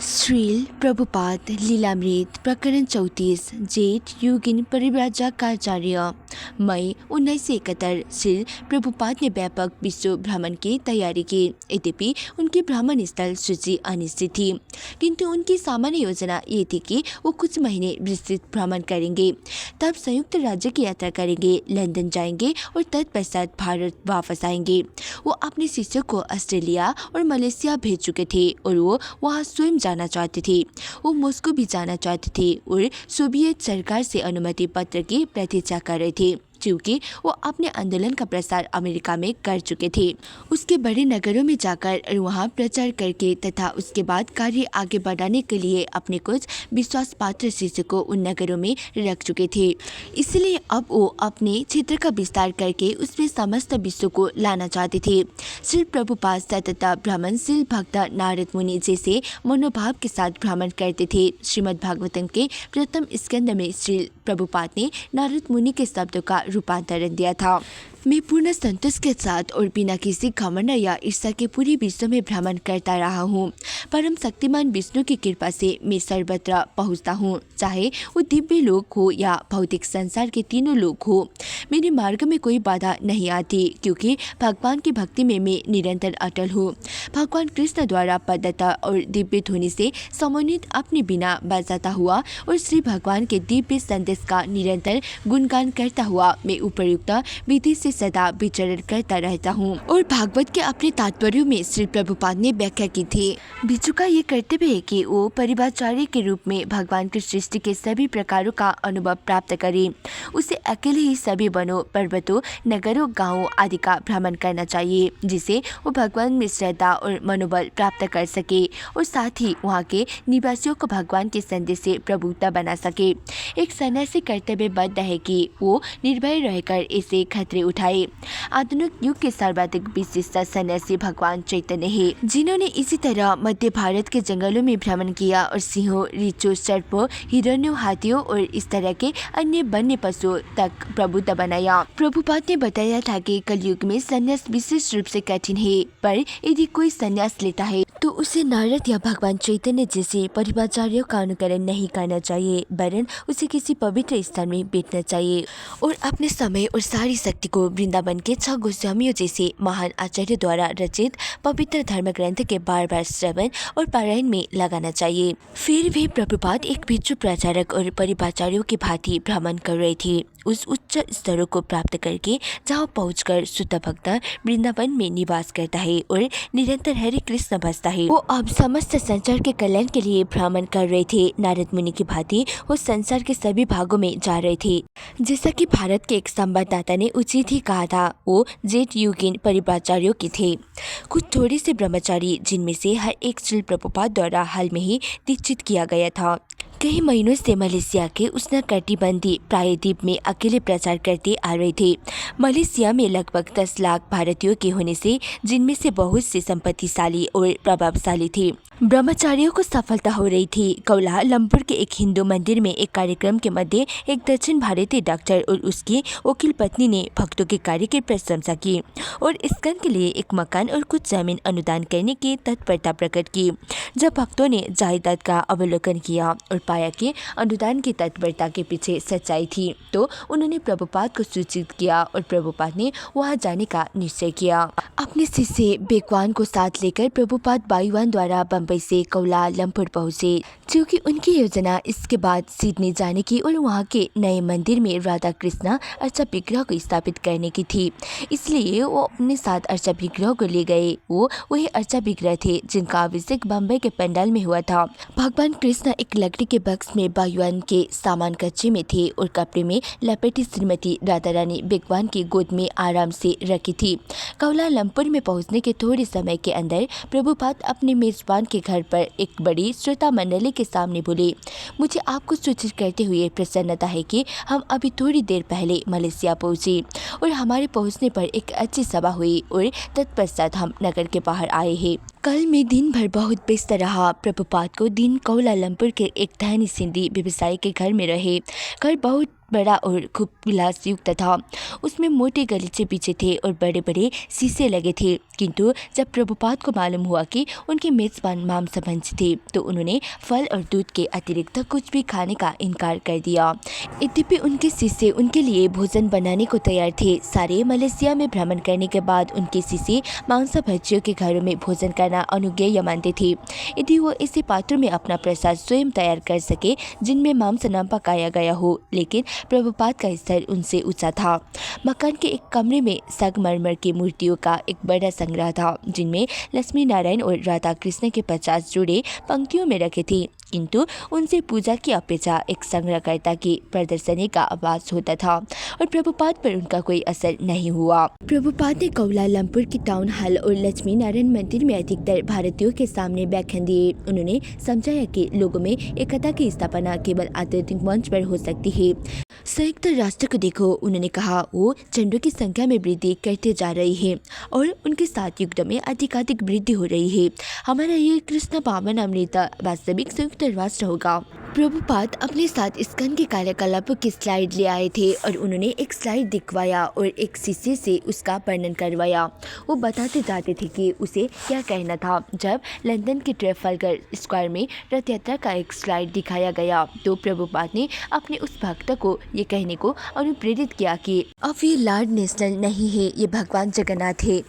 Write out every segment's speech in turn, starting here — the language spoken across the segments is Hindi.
श्रील प्रभुपाद लीलामृत प्रकरण 34 जेठ युगिन परिव्राजकाचार्य मई 1971। श्रील प्रभुपाद ने व्यापक विश्व भ्रमण की तैयारी की। यद्यपि उनकी भ्रमण स्थल सूची अनिश्चित थी, किंतु उनकी सामान्य योजना ये थी कि वो कुछ महीने विस्तृत भ्रमण करेंगे, तब संयुक्त राज्य की यात्रा करेंगे, लंदन जाएंगे और तत्पश्चात भारत वापस आएंगे। वो अपने शिष्यों को ऑस्ट्रेलिया और मलेशिया भेज चुके थे और वो वहाँ स्वयं जाना चाहते थे। वो मॉस्को भी जाना चाहते थे और सोवियत सरकार से अनुमति पत्र की प्रतीक्षा कर रहे थे, क्योंकि वो अपने आंदोलन का प्रसार अमेरिका में कर चुके थे। उसके बड़े नगरों में जाकर और वहाँ प्रचार करके तथा उसके बाद कार्य आगे बढ़ाने के लिए अपने कुछ विश्वास पात्र शिष्य को उन नगरों में रख चुके थे। इसलिए अब वो अपने क्षेत्र का विस्तार करके उसमें समस्त विश्व को लाना चाहते थे। श्री प्रभुपाद सतत भ्रमणशील भक्त नारद मुनि जैसे मनोभाव के साथ भ्रमण करते थे। श्रीमद् भागवतम के प्रथम स्कंद में श्री प्रभुपाद ने नारद मुनि के शब्दों का रूपांतरण दिया था। मैं पूर्ण संतोष के साथ और बिना किसी घमंड या ईर्ष्या के पूरी विश्व में भ्रमण करता रहा हूँ। परम शक्तिमान विष्णु की कृपा से मैं सर्वत्र पहुँचता हूँ, चाहे वो दिव्य लोक हो या भौतिक संसार के तीनों लोक हो। मेरे मार्ग में कोई बाधा नहीं आती, क्योंकि भगवान की भक्ति में मैं निरंतर अटल हूँ। भगवान कृष्ण द्वारा प्रदत्त और दिव्य ध्वनि से समन्वित अपने बिना बजाता हुआ और श्री भगवान के दिव्य संदेश का निरंतर गुणगान करता हुआ मैं उपयुक्त विधि से सदा विचरण करता रहता हूँ। और भागवत के अपने तात्पर्यों में श्री प्रभुपाद ने व्याख्या की थी। भिक्षु का ये कर्तव्य है कि वो परिवाचार्य के रूप में भगवान की सृष्टि के सभी प्रकारों का अनुभव प्राप्त करे। उसे अकेले ही सभी वनों, पर्वतों, नगरों, गांवों आदि का भ्रमण करना चाहिए, जिसे वो भगवान में श्रद्धा और मनोबल प्राप्त कर सके और साथ ही वहाँ के निवासियों को भगवान के संदेश से प्रभुता बना सके। एक सन्यासी कर्तव्यबद्ध है कि वो निर्भय रहकर इसे खतरे उठाए। आधुनिक युग के सर्वाधिक विशिष्ट सन्यासी भगवान चैतन्य है, जिन्होंने इसी तरह मध्य भारत के जंगलों में भ्रमण किया और सिंहों, रीछों, सर्पों, हिरणों, हाथियों और इस तरह के अन्य वन्य पशुओं तक प्रबुद्ध बनाया। प्रभुपाद ने बताया था कि कलयुग में संन्यास विशेष रूप से कठिन है, पर यदि कोई संन्यास लेता है तो उसे नारद या भगवान चैतन्य जैसे परिवाचार्यों का अनुकरण नहीं करना चाहिए, वरन उसे किसी पवित्र स्थान में बैठना चाहिए और अपने समय और सारी शक्ति को वृंदावन के 6 गोस्वामियों जैसे महान आचार्य द्वारा रचित पवित्र धर्म ग्रंथ के बार बार श्रवण और पारायण में लगाना चाहिए। फिर भी प्रभुपाद एक भिक्षु प्रचारक और परिवाचार्यों की भांति भ्रमण कर रहे थे, उस उच्च स्तरों को प्राप्त करके जहाँ पहुंचकर शुद्ध भक्त वृंदावन में निवास करता है और निरंतर हरे कृष्ण भजता है। वो अब समस्त संसार के कल्याण के लिए भ्रमण कर रहे थे। नारद मुनि की भांति वो संसार के सभी भागों में जा रहे थे। जैसा कि भारत के एक संवाददाता ने उचित ही कहा था, वो जेठ युगीन परिव्राजकाचार्यों के थे। कुछ थोड़े से ब्रह्मचारी, जिनमें से हर एक श्री प्रभुपाद द्वारा हाल में ही दीक्षित किया गया था, कई महीनों से मलेशिया के उष्णकटिबंधीय प्रायद्वीप में अकेले प्रचार करते आ रहे थे। मलेशिया में लगभग 10 लाख भारतीयों के होने से, जिनमें से बहुत से संपत्तिशाली और प्रभावशाली थे, ब्रह्मचारियों को सफलता हो रही थी। कौलालंपुर के एक हिंदू मंदिर में एक कार्यक्रम के मध्य एक दक्षिण भारतीय डॉक्टर और उसकी वकील पत्नी ने भक्तों के कार्य की प्रशंसा की और स्कंद के लिए एक मकान और कुछ जमीन अनुदान करने की तत्परता प्रकट की। जब भक्तों ने जायदाद का अवलोकन किया और पाया कि अनुदान की तत्परता के पीछे सच्चाई थी, तो उन्होंने प्रभुपाद को सूचित किया और प्रभुपाद ने वहां जाने का निश्चय किया। अपने शिष्य बेकवान को साथ लेकर प्रभुपाद वायुयान द्वारा बम्बई से कौलालंपुर पहुंचे, क्योंकि उनकी योजना इसके बाद सिडनी जाने की और वहां के नए मंदिर में राधा कृष्ण अर्चा विग्रह को स्थापित करने की थी। इसलिए वो अपने साथ अर्चा विग्रह को ले गए। वो वही अर्चा विग्रह थे जिनका अभिषेक बम्बई के पंडाल में हुआ था। भगवान कृष्ण एक लकड़ी के बक्स में वायुयान के सामान कच्चे में थे और कपड़े में लपेटी श्रीमती राधा रानी बेकवान की गोद में आराम से रखी थी। कौलालंपुर में पहुंचने के थोड़े समय के अंदर प्रभुपाद अपने मेजबान के घर पर एक बड़ी श्रोता मंडली के सामने बोले, मुझे आपको सूचित करते हुए प्रसन्नता है कि हम अभी थोड़ी देर पहले मलेशिया पहुंचे और हमारे पहुंचने पर एक अच्छी सभा हुई और तत्पश्चात हम नगर के बाहर आए हैं। कल मैं दिन भर बहुत व्यस्त रहा। प्रभुपाद को दिन कौलालंपुर के एक धनी सिंधी व्यवसायी के घर में रहे। घर बहुत बड़ा और खूब विलास युक्त था। उसमें मोटे गलीचे पीछे थे और बड़े बड़े शीशे लगे थे। किंतु जब प्रभुपाद को मालूम हुआ कि उनके मेजबान मांसभक्षी थे तो उन्होंने फल और दूध के अतिरिक्त कुछ भी खाने का इनकार कर दिया। यद्यपि उनके शिष्य उनके लिए भोजन बनाने को तैयार थे। सारे मलेशिया में भ्रमण करने के बाद उनके शिष्य मांसभक्षियों के घरों में भोजन करना अनुज्ञेय मानते थे यदि वो ऐसे पात्रों में अपना प्रसाद स्वयं तैयार कर सके जिनमें मांस न पकाया गया हो। लेकिन प्रभुपाद का स्तर उनसे ऊंचा था। मकान के एक कमरे में संगमरमर की मूर्तियों का एक बड़ा संग्रह था जिनमें लक्ष्मी नारायण और राधा कृष्ण के 50 जोड़े पंक्तियों में रखे थे। किंतु उनसे पूजा की अपेक्षा एक संग्रहकर्ता की प्रदर्शनी का आभास होता था और प्रभुपाद पर उनका कोई असर नहीं हुआ। प्रभुपाद ने कोलालमपुर की टाउन हॉल और लक्ष्मी नारायण मंदिर में अधिकतर भारतीयों के सामने व्याख्यान दिए। उन्होंने समझाया कि लोगों में एकता की स्थापना केवल आध्यात्मिक मंच पर हो सकती है। संयुक्त राष्ट्र को देखो, उन्होंने कहा, वो चंडों की संख्या में वृद्धि करते जा रही है और उनके साथ युग में अधिकाधिक वृद्धि हो रही है। हमारा ये कृष्ण पावन अमृत वास्तविक संयुक्त राष्ट्र होगा। प्रभुपाद अपने साथ स्कंद के कार्यकलापों की स्लाइड ले आए थे और उन्होंने एक स्लाइड दिखवाया और एक शिष्य से उसका वर्णन करवाया। वो बताते जाते थे कि उसे क्या कहना था। जब लंदन के ट्रेफल्गर स्क्वायर में रथ यात्रा का एक स्लाइड दिखाया गया तो प्रभुपाद ने अपने उस भक्त को ये कहने को अनुप्रेरित किया कि अब ये लॉर्ड नेशनल नहीं है, ये भगवान जगन्नाथ है।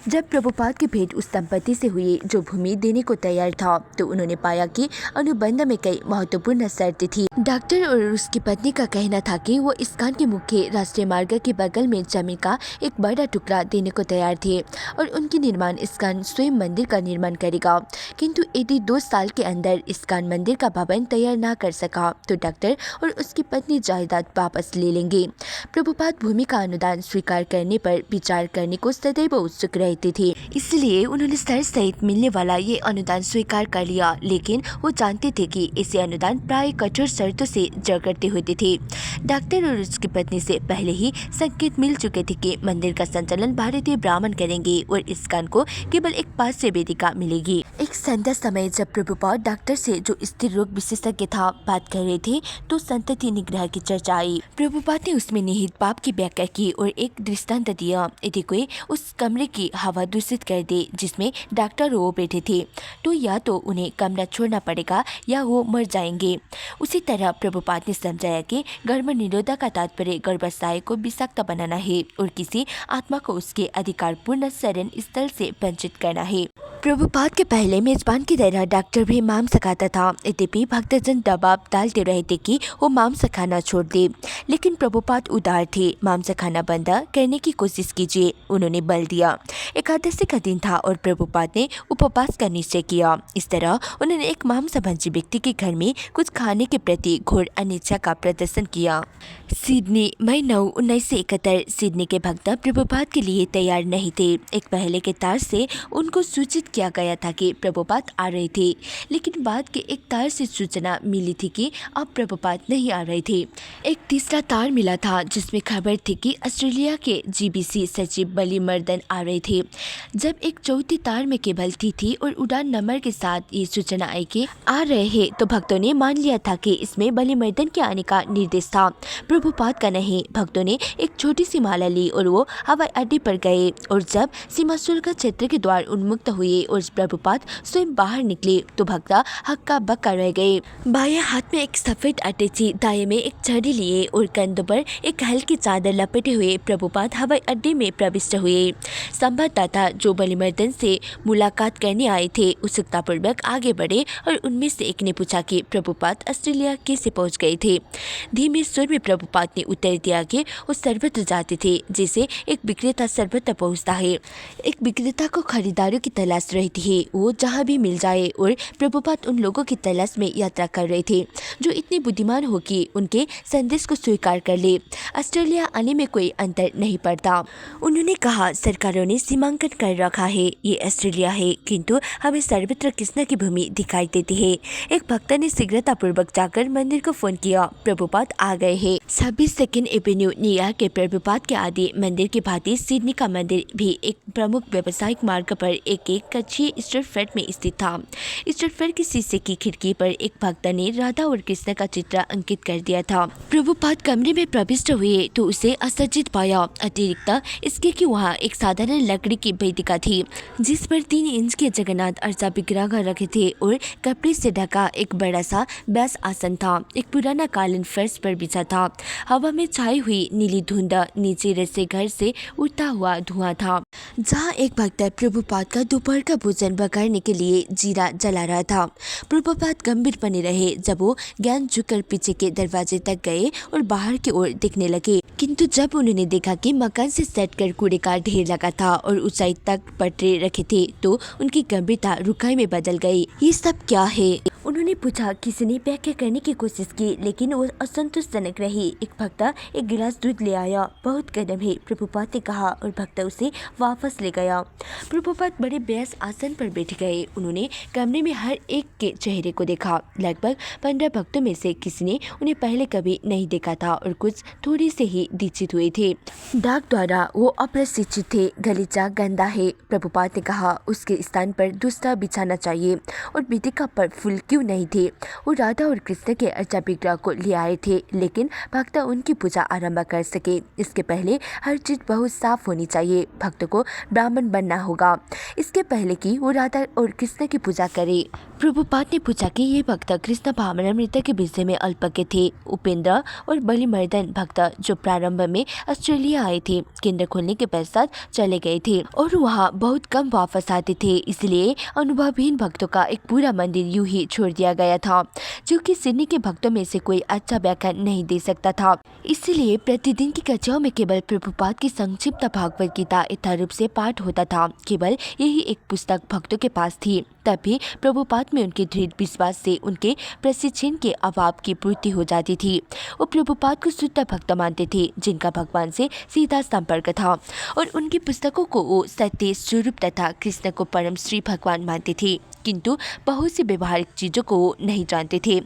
जब प्रभुपाद की भेंट उस दंपति से हुई जो भूमि देने को तैयार था तो उन्होंने पाया कि अनुबंध में कई महत्वपूर्ण शर्तें थी। डॉक्टर और उसकी पत्नी का कहना था कि वो इस्कान के मुख्य राष्ट्रीय मार्ग के बगल में जमीन का एक बड़ा टुकड़ा देने को तैयार थे और उनके निर्माण इस्कान स्वयं मंदिर का निर्माण करेगा। किंतु यदि 2 साल के अंदर इस्कान मंदिर का भवन तैयार न कर सका तो डॉक्टर और उसकी पत्नी जायदाद वापस ले लेंगे। प्रभुपाद भूमि का अनुदान स्वीकार करने पर विचार करने को सदैव उत्सुक रहते थे, इसलिए उन्होंने शर्त सहित मिलने वाला ये अनुदान स्वीकार कर लिया। लेकिन वो जानते थे कि ऐसे अनुदान प्राय कठोर शर्तों से जकड़ते होते थे। डॉक्टर और उसकी पत्नी से पहले ही संकेत मिल चुके थे कि मंदिर का संचालन भारतीय ब्राह्मण करेंगे और इस्कान को केवल एक पार्श्व वेदिका मिलेगी। एक संध्या समय जब प्रभुपाद डॉक्टर से जो स्त्री रोग विशेषज्ञ था बात कर रहे थे तो संतति निग्रह की चर्चा आई। प्रभुपाद ने उसमें निहित पाप की व्याख्या की और एक दृष्टांत दिया। यदि कोई उस कमरे की हवा दूषित कर दे जिसमें डॉक्टर वो बैठे थे तो या तो उन्हें कमरा छोड़ना पड़ेगा या वो मर जाएंगे। उसी तरह प्रभुपाद ने समझाया कि गर्भ निरोधक का तात्पर्य गर्भाशय को विषाक्त बनाना है और किसी आत्मा को उसके अधिकारपूर्ण शरण स्थल से वंचित करना है। प्रभुपाद के पहले मेजबान की तरह डॉक्टर भी मांस खाता था। यद्यपि भक्तजन दबाव डालते रहे थे कि वो मांस खाना छोड़ दे, लेकिन प्रभुपाद उदार थे। मांस खाना बंद करने की कोशिश कीजिए, उन्होंने बल दिया। एकादशी का दिन था और प्रभुपाद ने उपवास का निश्चय किया। इस तरह उन्होंने एक मांसभक्षी व्यक्ति के घर में कुछ खाने के प्रति घोर अनिच्छा का प्रदर्शन किया। सिडनी, मई 9, 1971। सिडनी के भक्त प्रभुपाद के लिए तैयार नहीं थे। एक पहले के तार से उनको सूचित किया गया था कि प्रभुपाद आ रहे थे, लेकिन बाद के एक तार से सूचना मिली थी कि अब प्रभुपाद नहीं आ रहे थे। एक तीसरा तार मिला था जिसमें खबर थी कि ऑस्ट्रेलिया के जीबीसी सचिव बलिमर्दन आ रहे थे। जब एक चौथी तार में केवल थी और उड़ान नंबर के साथ ये सूचना आई कि आ रहे हैं तो भक्तों ने मान लिया था कि इसमें बलिमर्दन के आने का निर्देश था, प्रभुपाद का नहीं। भक्तों ने एक छोटी सी माला ली और वो हवाई अड्डे पर गए और जब सीमा शुल्क क्षेत्र के द्वार उन्मुक्त हुए और प्रभुपाद स्वयं बाहर निकले तो भक्त हक्का बक्का रह गए। बाएं हाथ में एक सफेद अटैची, दाएं में एक छड़ी लिए और कंधों पर एक हल्की चादर लपेटे हुए प्रभुपाद हवाई अड्डे में प्रविष्ट हुए। संवाददाता जो बलिमर्दन से मुलाकात करने आए थे उत्सुकतापूर्वक आगे बढ़े और उनमें से एक ने पूछा कि प्रभुपाद ऑस्ट्रेलिया कैसे पहुंच गए थे। धीमे स्वर में प्रभुपाद ने उत्तर दिया कि वो सर्वत्र जाते थे जैसे एक विक्रेता सर्वत्र पहुंचता है। एक विक्रेता को खरीदारों की तलाश रहती है, वो जहाँ भी मिल जाए। और प्रभुपाद उन लोगों की तलाश में यात्रा कर रहे थे जो इतने बुद्धिमान हो कि उनके संदेश को स्वीकार कर ले। ऑस्ट्रेलिया आने में कोई अंतर नहीं पड़ता। उन्होंने कहा, सरकारों ने सीमांकन कर रखा है, ये ऑस्ट्रेलिया है, किंतु हमें सर्वत्र कृष्ण की भूमि दिखाई देती है। एक भक्त ने शीघ्रतापूर्वक जाकर मंदिर को फोन किया, प्रभुपाद आ गए हैं। 26 सेकेंड एवेन्यू, न्यूयॉर्क के प्रभुपाद के आदि मंदिर के भांति सिडनी का मंदिर भी एक प्रमुख व्यावसायिक मार्ग पर एक एक कच्ची स्टोरफ्रंट में स्थित था। स्टोरफ्रंट की शीशे की खिड़की पर एक भक्त ने राधा और कृष्ण का चित्र अंकित कर दिया था। प्रभुपाद कमरे में प्रविष्ट हुए तो उसे असज्जित पाया। अतिरिक्त इसके कि वहाँ एक साधारण लकड़ी की वेदिका थी जिस पर 3 इंच के जगन्नाथ अर्चा विग्रह रखे थे और कपड़े से ढका एक बड़ा सा व्यास आसन था। एक पुराना कालीन फर्श पर बिछा था। हवा में छाई हुई नीली धुंध नीचे रसे घर से उठता हुआ धुआं था, जहाँ एक भक्त प्रभुपाद का दोपहर का भोजन पकाने के लिए जीरा जला रहा था। प्रभुपाद गंभीर बने रहे जब वो ज्ञान झुककर पीछे के दरवाजे तक गए और बाहर की ओर देखने लगे, किंतु जब उन्होंने देखा कि मकान से सटकर कूड़े का ढेर लगा था और ऊंचाई तक पटरे रखे थे तो उनकी गंभीरता रुखाई में बदल गई। ये सब क्या है? उन्होंने पूछा। किसी ने व्याख्या करने की कोशिश की लेकिन वो असंतोषजनक रही। एक भक्त एक गिलास दूध ले आया। बहुत गर्म है, प्रभुपाद ने कहा और भक्त उसे वापस ले गया। प्रभुपाद बड़े व्यास आसन पर बैठ गए। उन्होंने कमरे में हर एक के चेहरे को देखा। लगभग 15 भक्तों में से किसी ने उन्हें पहले कभी नहीं देखा था और कुछ थोड़े से ही दीक्षित हुए थे। डाक द्वारा वो अप्रशिक्षित थे। गलीचा गंदा है, प्रभुपाद ने कहा। उसके स्थान पर दूसरा बिछाना चाहिए। और वेदिका पर फूल क्यों नहीं थे? वो राधा और कृष्ण के अर्चा विग्रह को ले आए थे लेकिन भक्त उनकी पूजा आरंभ कर सके इसके पहले हर चीज बहुत साफ होनी चाहिए। भक्त को ब्राह्मण बनना होगा इसके पहले कि वो राधा और कृष्ण की पूजा करे। प्रभुपाद ने पूछा कि ये भक्त कृष्ण भावनामृत के विषय में अल्पज्ञ थे। उपेंद्र और बलिमर्दन भक्त जो प्रारंभ में ऑस्ट्रेलिया आए थे केंद्र खोलने के पश्चात चले गए थे और वहाँ बहुत कम वापस आते थे, इसलिए अनुभवहीन भक्तों का एक पूरा मंदिर यूं ही छोड़ दिया गया था जो कि सिडनी के भक्तों में से कोई अच्छा व्याख्यान नहीं दे सकता था। इसलिए प्रतिदिन की कक्षाओं में केवल प्रभुपाद की संक्षिप्त भागवत गीता यथारूप से पाठ होता था। केवल यही एक पुस्तक भक्तों के पास थी। तब भी प्रभुपाद में उनके दृढ़ विश्वास से उनके प्रशिक्षण के अभाव की पूर्ति हो जाती थी। वो प्रभुपाद को शुद्ध भक्त मानते थे जिनका भगवान से सीधा संपर्क था और उनकी पुस्तकों को वो सत्य स्वरूप तथा कृष्ण को परम श्री भगवान मानते थे, किंतु बहुत सी व्यवहारिक चीजों को वो नहीं जानते थे,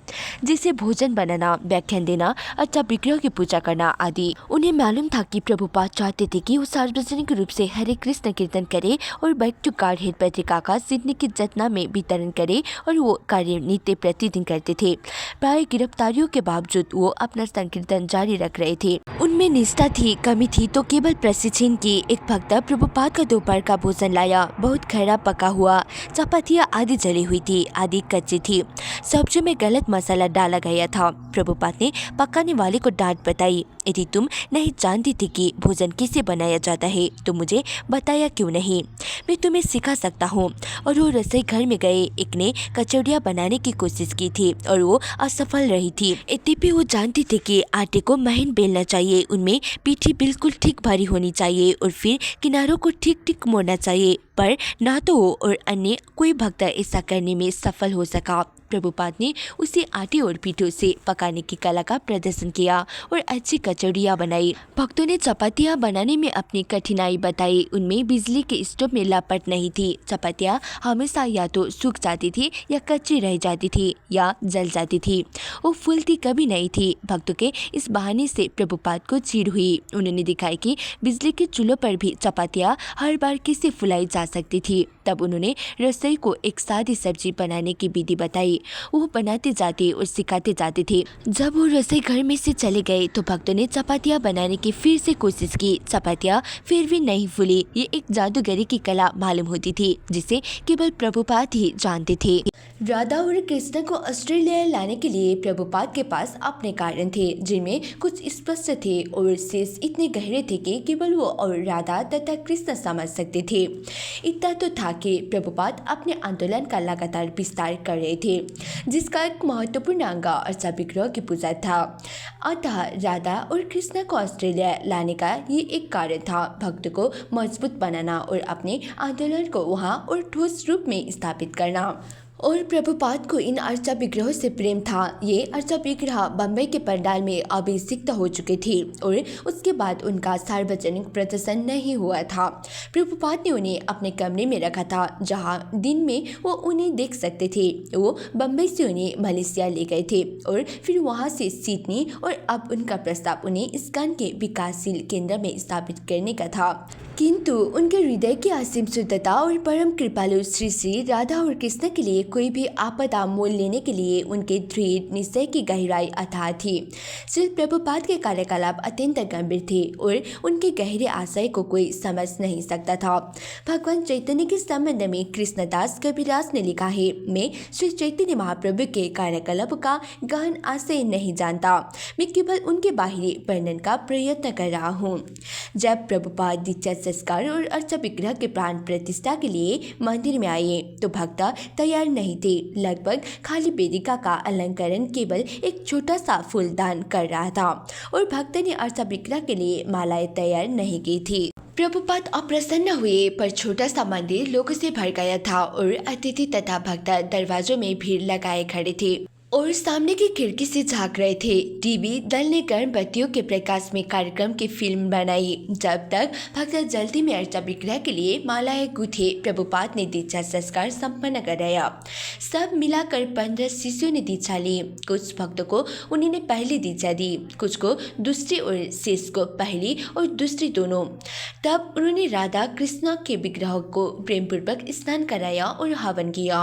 जैसे भोजन बनाना, व्याख्यान देना, अच्छा विग्रह की पूजा करना आदि। उन्हें मालूम था कि प्रभुपाद चाहते थे कि वो सार्वजनिक रूप से हरे कृष्ण कीर्तन करे और बैक टू गाडहेड पत्रिका का सिडनी की जतना में वितरण करे और वो कार्य नित्य प्रतिदिन करते थे। प्राय गिरफ्तारियों के बावजूद वो अपना संकीर्तन जारी रख रहे थे। उनमें निष्ठा थी, कमी थी तो केवल प्रशिक्षण की। एक भक्त प्रभुपाद का दोपहर का भोजन लाया। बहुत खरा पका हुआ, चपातियाँ आधी जली हुई थी, आधी कच्ची थी। सब्जी में गलत मसाला डाला गया था। प्रभुपाद ने पकाने वाले को डांट बताई। यदि तुम नहीं जानती थी कि भोजन कैसे बनाया जाता है तो मुझे बताया क्यों नहीं? मैं तुम्हें सिखा सकता हूँ। और वो रसोई घर में गए। एक ने कचौड़ियाँ बनाने की कोशिश की थी और वो असफल रही थी। यद्यपि वो जानती थी कि आटे को महीन बेलना चाहिए, उनमें पीठी बिल्कुल ठीक भरी होनी चाहिए और फिर किनारों को ठीक ठीक मोड़ना चाहिए, पर ना तो वो और अन्य कोई भक्त ऐसा करने में सफल हो सका। प्रभुपाद ने उसे आटे और पीठों से पकाने की कला का प्रदर्शन किया और अच्छी कचौड़ियाँ बनाई। भक्तों ने चपातियाँ बनाने में अपनी कठिनाई बताई। उनमें बिजली के स्टोव में लापट नहीं थी। चपातियाँ हमेशा या तो सूख जाती थी या कच्ची रह जाती थी या जल जाती थी। वो फूलती कभी नहीं थी। भक्तों के इस बहाने से प्रभुपाद को चिढ़ हुई। उन्होंने दिखाया कि बिजली के चूल्हों पर भी चपातियाँ हर बार कैसे फुलाई जा सकती थी। तब उन्होंने रसोई को एक सादी सब्जी बनाने की विधि बताई। वो बनाते जाते और सिखाते जाते थे। जब वो रसोई घर में से चले गए तो भक्तों ने चपातियाँ बनाने की फिर से कोशिश की। चपातियाँ फिर भी नहीं फूली। ये एक जादूगरी की कला मालूम होती थी जिसे केवल प्रभुपाद ही जानते थे। राधा और कृष्ण को ऑस्ट्रेलिया लाने के लिए प्रभुपाद के पास अपने कारण थे जिनमें कुछ स्पष्ट थे और शेष इतने गहरे थे कि केवल वो और राधा तथा कृष्ण समझ सकते थे। इतना तो था कि प्रभुपाद अपने आंदोलन का लगातार विस्तार कर रहे थे जिसका एक महत्वपूर्ण अंग अर्चा विग्रह की पूजा था। अतः राधा और कृष्ण को ऑस्ट्रेलिया लाने का ये एक कारण था, भक्त को मजबूत बनाना और अपने आंदोलन को वहाँ और ठोस रूप में स्थापित करना। और प्रभुपाद को इन अर्चा विग्रहों से प्रेम था। ये अर्चा विग्रह बम्बई के पंडाल में अभिषिक्त हो चुके थे और उसके बाद उनका सार्वजनिक प्रदर्शन नहीं हुआ था। प्रभुपाद ने उन्हें अपने कमरे में रखा था जहां दिन में वो उन्हें देख सकते थे। वो बम्बई से उन्हें मलेशिया ले गए थे और फिर वहां से सिडनी और अब उनका प्रस्ताव उन्हें इस्कॉन के विकासशील केंद्र में स्थापित करने का था। किंतु उनके हृदय की असीम शुद्धता और परम कृपालु श्री श्री राधा और कृष्ण के लिए कोई भी आपदा मोल लेने के लिए उनके दृढ़ निश्चय की गहराई अथाह थी। श्री प्रभुपाद के कार्यकलाप अत्यंत गंभीर थे और उनके गहरे आशय को कोई समझ नहीं सकता था। भगवान चैतन्य के संबंध में कृष्णदास कबीरदास ने लिखा है, मैं श्री चैतन्य महाप्रभु के कार्यकलाप का गहन आशय नहीं जानता, मैं केवल उनके बाहरी वर्णन का प्रयत्न कर रहा हूँ। जब प्रभुपाद दीक्षा संस्कार और अर्चा विग्रह के प्राण प्रतिष्ठा के लिए मंदिर में आए तो भक्त तैयार नहीं थे। लगभग खाली वेदिका का अलंकरण केवल एक छोटा सा फूलदान कर रहा था और भक्त ने अर्चा विग्रह के लिए मालाएं तैयार नहीं की थी। प्रभुपाद अप्रसन्न हुए, पर छोटा सा मंदिर लोगों से भर गया था और अतिथि तथा भक्त दरवाजों में भीड़ लगाए खड़े थे और सामने की खिड़की से झांक रहे थे। टीवी दल ने गर्म बत्तियों के प्रकाश में कार्यक्रम की फिल्म बनाई। जब तक भक्त जल्दी में अर्चा विग्रह के लिए मालाएं गूंथे, प्रभुपाद ने दीक्षा संस्कार संपन्न कराया। सब मिलाकर 15 शिष्यों ने दीक्षा ली। कुछ भक्तों को उन्होंने पहली दीक्षा दी, कुछ को दूसरी और शेष को पहली और दूसरी दोनों। तब उन्होंने राधा कृष्ण के विग्रह को प्रेमपूर्वक स्नान कराया और हवन किया।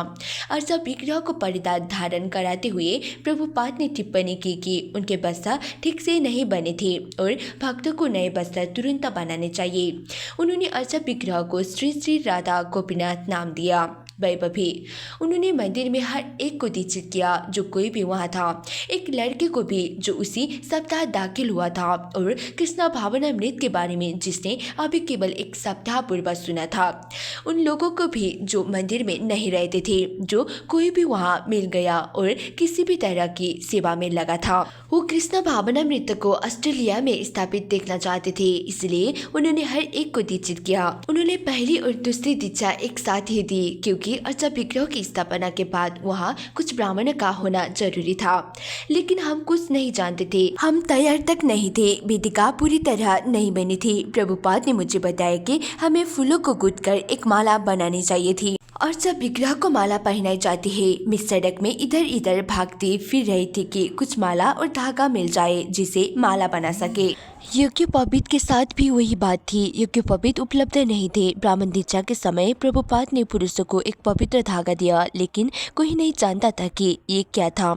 अर्चा विग्रह को परिधान धारण कराते हुए प्रभुपाद ने टिप्पणी की कि उनके वस्त्र ठीक से नहीं बने थे और भक्तों को नए वस्त्र तुरंत बनाने चाहिए। उन्होंने अर्चा विग्रह को श्री श्री राधा गोपीनाथ नाम दिया। वैभवी उन्होंने मंदिर में हर एक को दीक्षित किया जो कोई भी वहाँ था, एक लड़के को भी जो उसी सप्ताह दाखिल हुआ था और कृष्णा भावनामृत के बारे में जिसने अभी केवल एक सप्ताह पूर्व सुना था, उन लोगों को भी जो मंदिर में नहीं रहते थे, जो कोई भी वहाँ मिल गया और किसी भी तरह की सेवा में लगा था। वो कृष्णा भावनामृत को ऑस्ट्रेलिया में स्थापित देखना चाहते थे, इसलिए उन्होंने हर एक को दीक्षित किया। उन्होंने पहली और दूसरी दीक्षा एक साथ ही दी क्योंकि अर्चा विग्रह की स्थापना के बाद वहाँ कुछ ब्राह्मण का होना जरूरी था, लेकिन हम कुछ नहीं जानते थे, हम तैयार तक नहीं थे, वेदिका पूरी तरह नहीं बनी थी। प्रभुपाद ने मुझे बताया कि हमें फूलों को गूंथकर एक माला बनानी चाहिए थी। अर्चा विग्रह को माला पहनाई जाती है। मैं सड़क में इधर इधर भागती फिर रही थी कि कुछ माला और धागा मिल जाए जिसे माला बना सके। यज्ञोपवीत के साथ भी वही बात थी। यज्ञोपवीत उपलब्ध नहीं थे। ब्राह्मण दीक्षा के समय प्रभुपाद ने पुरुषों को एक पवित्र धागा दिया, लेकिन कोई नहीं जानता था कि ये क्या था।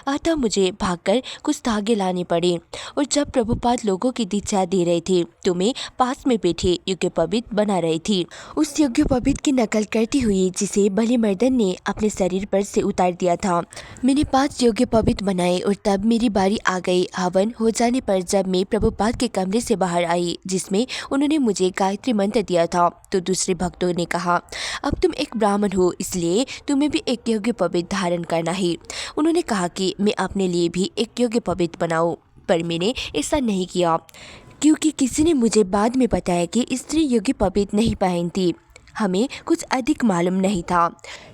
अतः मुझे भागकर कुछ धागे लाने पड़े और जब प्रभुपाद लोगों की दीक्षा दे रहे थे तो मैं पास में बैठे यज्ञोपवीत बना रही थी। उस यज्ञोपवीत की नकल करती हुई जिसे बलिमर्दन ने अपने शरीर पर से उतार दिया था। मैंने 5 यज्ञोपवीत बनाए और तब मेरी बारी आ गई। हवन हो जाने पर जब मैं प्रभुपाद के कमरे से बाहर आई जिसमें उन्होंने मुझे गायत्री मंत्र दिया था, तो दूसरे भक्तों ने कहा, अब तुम एक ब्राह्मण हो इसलिए तुम्हें भी एक यज्ञोपवीत धारण करना है। उन्होंने कहा कि मैं अपने लिए भी एक यज्ञोपवीत बनाऊं, पर मैंने ऐसा नहीं किया क्योंकि किसी ने मुझे बाद में बताया कि स्त्री यज्ञोपवीत नहीं पहनती। हमें कुछ अधिक मालूम नहीं था।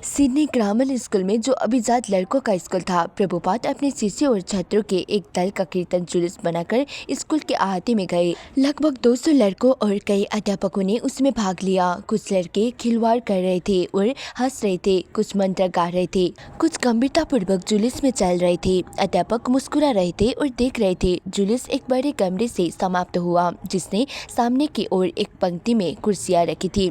सिडनी ग्रामर स्कूल में जो अभिजात लड़कों का स्कूल था, प्रभुपाद अपने शिष्य और छात्रों के एक दल का कीर्तन जुलूस बनाकर स्कूल के अहाते में गए। लगभग 200 लड़कों और कई अध्यापकों ने उसमें भाग लिया। कुछ लड़के खिलवाड़ कर रहे थे और हंस रहे थे, कुछ मंत्र गा रहे थे, कुछ गंभीरता पूर्वक जुलूस में चल रहे थे। अध्यापक मुस्कुरा रहे थे और देख रहे थे। जुलूस एक बड़े कमरे से समाप्त हुआ जिसने सामने की ओर एक पंक्ति में कुर्सियां रखी थी।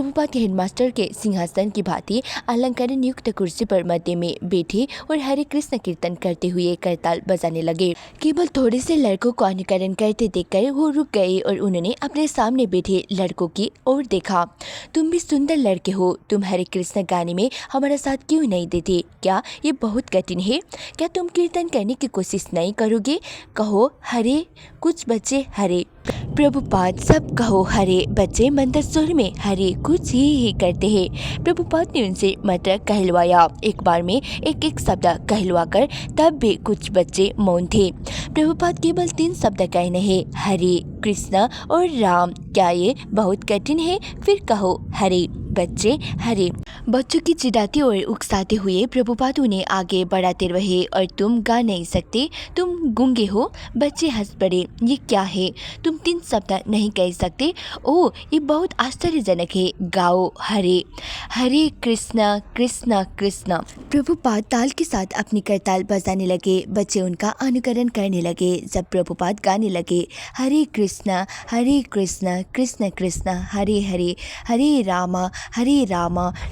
प्रभुपाद हेडमास्टर के सिंहासन की भांति अलंकरण युक्त कुर्सी पर मध्य में बैठे और हरे कृष्ण कीर्तन करते हुए करताल बजाने लगे। केवल थोड़े से लड़कों को अनुकरण करते देखकर वो रुक गए और उन्होंने अपने सामने बैठे लड़कों की ओर देखा। तुम भी सुंदर लड़के हो, तुम हरे कृष्ण गाने में हमारा साथ क्यों नहीं देते? क्या ये बहुत कठिन है? क्या तुम कीर्तन करने की कोशिश नहीं करोगे? कहो हरे, कुछ बच्चे हरे। प्रभुपाद सब कहो हरे, बच्चे मंत्र सुर में हरे कुछ ही करते हैं। प्रभुपाद ने उनसे मंत्र कहलवाया। एक बार में एक एक शब्द कहलवाकर तब भी कुछ बच्चे मौन थे। प्रभुपाद केवल 3 शब्द कहने हैं, हरे कृष्ण और राम। क्या ये बहुत कठिन है? फिर कहो हरे, बच्चे हरे। बच्चों की चिढ़ाते और उकसाते हुए प्रभुपाद उन्हें आगे बढ़ाते रहे। और तुम गा नहीं सकते, तुम गूंगे हो? बच्चे हंस पड़े। ये क्या है, तुम 3 शब्द नहीं कह सकते? ओह, ये बहुत आश्चर्यजनक है। गाओ हरे, हरे कृष्ण कृष्ण कृष्ण। प्रभुपाद ताल के साथ अपनी करताल बजाने लगे। बच्चे उनका अनुकरण करने लगे। जब प्रभुपाद गाने लगे, हरे कृष्ण कृष्ण कृष्ण कृष्ण हरे हरे राम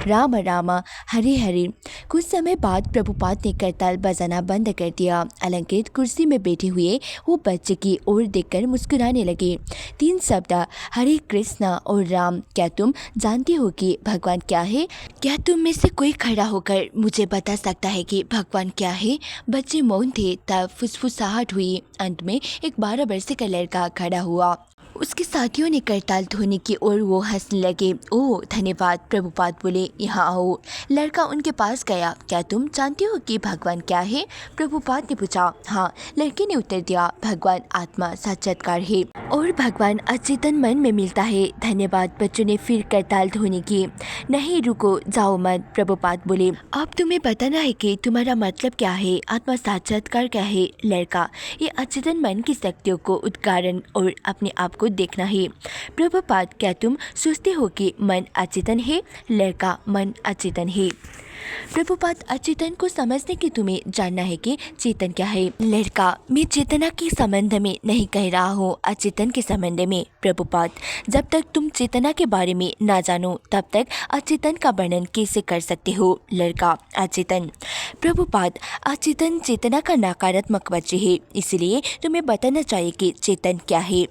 राम राम हरे हरे। कुछ समय बाद प्रभुपाद ने करताल बजाना बंद कर दिया। अलंकृत कुर्सी में बैठे हुए वो बच्चे की ओर देखकर मुस्कुराने लगे। 3 शब्द, हरे कृष्ण और राम। क्या तुम जानते हो कि भगवान क्या है? क्या तुम में से कोई खड़ा होकर मुझे बता सकता है कि भगवान क्या है? बच्चे मौन थे। तब फुसफुसाहट हुई। अंत में एक 12 वर्षीय का लड़का खड़ा हुआ। उसके साथियों ने करताल ध्वनि की ओर वो हंसने लगे। ओह धन्यवाद, प्रभुपाद बोले, यहाँ आओ। लड़का उनके पास गया। क्या तुम जानते हो कि भगवान क्या है? प्रभुपाद ने पूछा। हाँ, लड़के ने उत्तर दिया, भगवान आत्मा साक्षात्कार है और भगवान अचेतन मन में मिलता है। धन्यवाद। बच्चों ने फिर करताल ध्वनि की। नहीं रुको, जाओ मत, प्रभुपाद बोले। अब तुम्हें बताना है कि तुम्हारा मतलब क्या है, आत्मा साक्षात्कार क्या है। लड़का, ये अचेतन मन की शक्तियों को उद्गारण और अपने आप को देखना है। प्रभुपाद, क्या तुम सोचते हो कि मन अचेतन है? लड़का, मन अचेतन है। प्रभुपाद, अचेतन को समझने की तुम्हें जानना है कि चेतन क्या है। लड़का, मैं चेतना के संबंध में नहीं कह रहा हूँ, अचेतन के संबंध में। प्रभुपाद, जब तक तुम चेतना के बारे में ना जानो तब तक अचेतन का वर्णन कैसे कर सकते हो? लड़का, अचेतन। प्रभुपाद, अचेतन चेतना का नकारात्मक वजह है, इसलिए तुम्हें बताना चाहिए कि चेतन क्या है,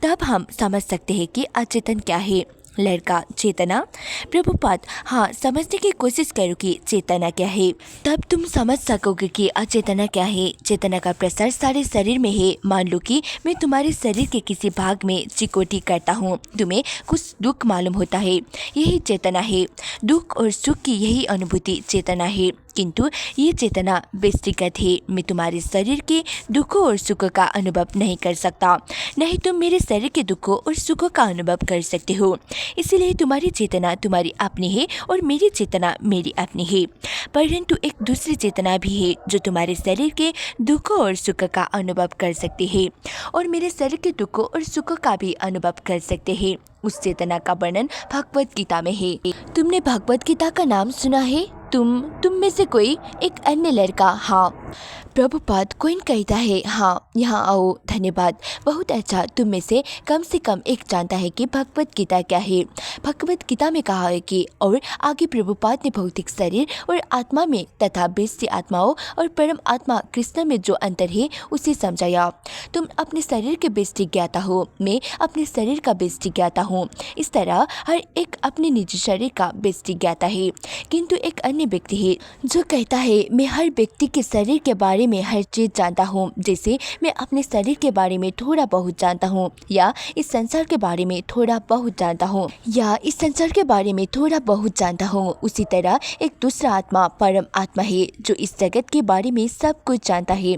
तब हम समझ सकते हैं कि अचेतन क्या है। लड़का, चेतना। प्रभुपाद, हाँ, समझने की कोशिश करो कि चेतना क्या है, तब तुम समझ सकोगे कि अचेतना क्या है। चेतना का प्रसार सारे शरीर में है। मान लो कि मैं तुम्हारे शरीर के किसी भाग में चिकोटी करता हूँ, तुम्हें कुछ दुख मालूम होता है, यही चेतना है। दुख और सुख की यही अनुभूति चेतना है, किंतु ये चेतना व्यक्तिगत है। मैं तुम्हारे शरीर के दुखों और सुखों का अनुभव नहीं कर सकता, नहीं तुम मेरे शरीर के दुखों और सुखों का अनुभव कर सकते हो। इसलिए तुम्हारी चेतना तुम्हारी अपनी है और मेरी चेतना मेरी अपनी है। परंतु एक दूसरी चेतना भी है जो तुम्हारे शरीर के दुखों और सुखों का अनुभव कर सकती है और मेरे शरीर के दुखों और सुखों का भी अनुभव कर सकते हैं। उस चेतना का वर्णन भगवत गीता में है। तुमने भगवत गीता का नाम सुना है? तुम में से कोई? एक अन्य लड़का, हाँ। प्रभुपाद, कोइन कहता है, हाँ, यहाँ आओ। धन्यवाद, बहुत अच्छा, तुम में से कम एक जानता है कि भगवत गीता क्या है। भगवत गीता में कहा है कि, और आगे प्रभुपाद ने भौतिक शरीर और आत्मा में तथा बेस्ती आत्माओं और परम आत्मा कृष्ण में जो अंतर है उसे समझाया। तुम अपने शरीर के बेस्ती ज्ञाता हो, मैं अपने शरीर का बेस्ती ज्ञाता हूँ। इस तरह हर एक अपने निजी शरीर का बेस्ती ज्ञाता है, किंतु एक अन्य व्यक्ति है जो कहता है, मैं हर व्यक्ति के शरीर के बारे में हर चीज जानता हूँ, जैसे मैं अपने शरीर के बारे में थोड़ा बहुत जानता हूँ, या इस संसार के बारे में थोड़ा बहुत जानता हूँ, या इस संसार के बारे में थोड़ा बहुत जानता हूँ। उसी तरह एक दूसरा आत्मा परम आत्मा है जो इस जगत के बारे में सब कुछ जानता है।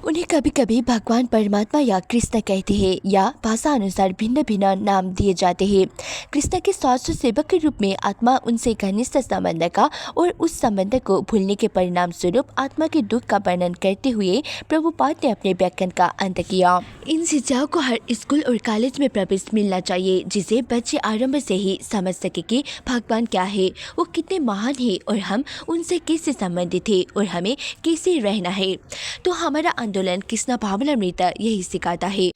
उन्हें कभी कभी भगवान परमात्मा या कृष्ण कहते हैं, या भाषा अनुसार भिन्न भिन्न नाम दिए जाते हैं। कृष्ण के शाश्वत सेवक के रूप में आत्मा उनसे घनिष्ठ संबंध का और उस संबंध को भूलने के परिणाम स्वरूप आत्मा के दुख का वर्णन करते हुए प्रभुपाद ने अपने व्याख्यान का अंत किया। इन शिक्षाओं को हर स्कूल और कॉलेज में प्रवेश मिलना चाहिए, जिसे बच्चे आरंभ से ही समझ सके कि भगवान क्या है, वो कितने महान है और हम उनसे कैसे संबंधित है और हमें कैसे रहना है। तो हमारा आंदोलन कृष्ण भावनामृत यही सिखाता है।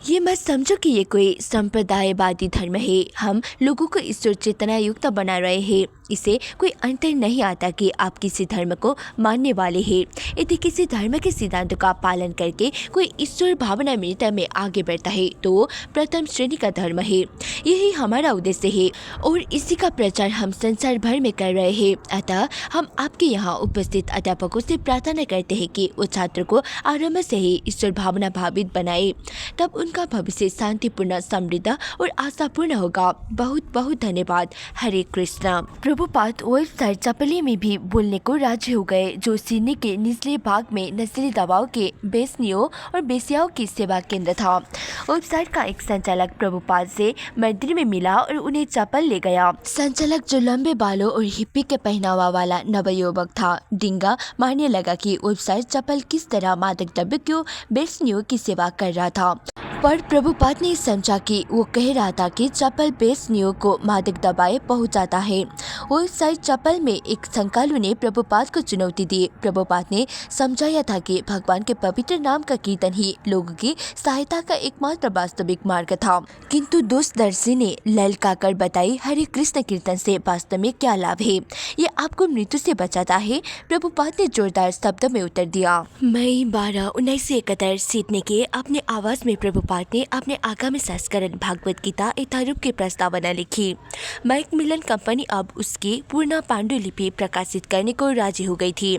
ये मत समझो कि ये कोई संप्रदायवादी धर्म है। हम लोगों को ईश्वर चेतना युक्त बना रहे हैं। इसे कोई अंतर नहीं आता कि आप किसी धर्म को मानने वाले हैं। यदि किसी धर्म के सिद्धांतों का पालन करके कोई ईश्वर भावनामृत में आगे बढ़ता है तो वो प्रथम श्रेणी का धर्म है। यही हमारा उद्देश्य है और इसी का प्रचार हम संसार भर में कर रहे हैं। अतः हम आपके यहाँ उपस्थित अध्यापकों से प्रार्थना करते हैं कि वो छात्र को आरंभ से ही ईश्वर भावना भावित बनाए, तब उनका भविष्य शांतिपूर्ण, समृद्ध और आशापूर्ण होगा। बहुत बहुत धन्यवाद। हरे कृष्णा। प्रभुपाद वेबसाइट चपले में भी बोलने को राजी हो गए, जो सिडनी के निचले भाग में नस्ली दवाओं के बेचनियों और बेसियाओं की सेवा केंद्र था। वेबसाइट का एक संचालक प्रभुपाद से मंदिर में मिला और उन्हें चपल ले गया। संचालक, जो लंबे बालों और हिप्पी के पहनावा वाला नवयुवक था, डिंगा मारने लगा कि वेबसाइट चपल किस तरह मादक द्रव्य बेचनियों की सेवा कर रहा था। पर प्रभुपाद ने समझा कि वो कह रहा था कि चप्पल बेचनियों को मादक दवाएं पहुंचाता है और शायद चप्पल में एक शंकालु ने प्रभुपाद को चुनौती दी। प्रभुपाद ने समझाया था कि भगवान के पवित्र नाम का कीर्तन ही लोगों की सहायता का एकमात्र वास्तविक मार्ग था। किंतु दूरदर्शी ने ललकाकर बताई, हरे कृष्ण कीर्तन से वास्तव में क्या लाभ है? ये आपको मृत्यु से बचाता है। प्रभुपाद ने जोरदार शब्दों में उत्तर दिया। मई 12, 1971 सीखने के अपने आवाज में प्रभुपाद ने अपने आगामी संस्करण भगवत गीता यथारूप की प्रस्तावना लिखी। मैकमिलन कंपनी अब उसकी पूर्ण पांडुलिपि प्रकाशित करने को राजी हो गई थी।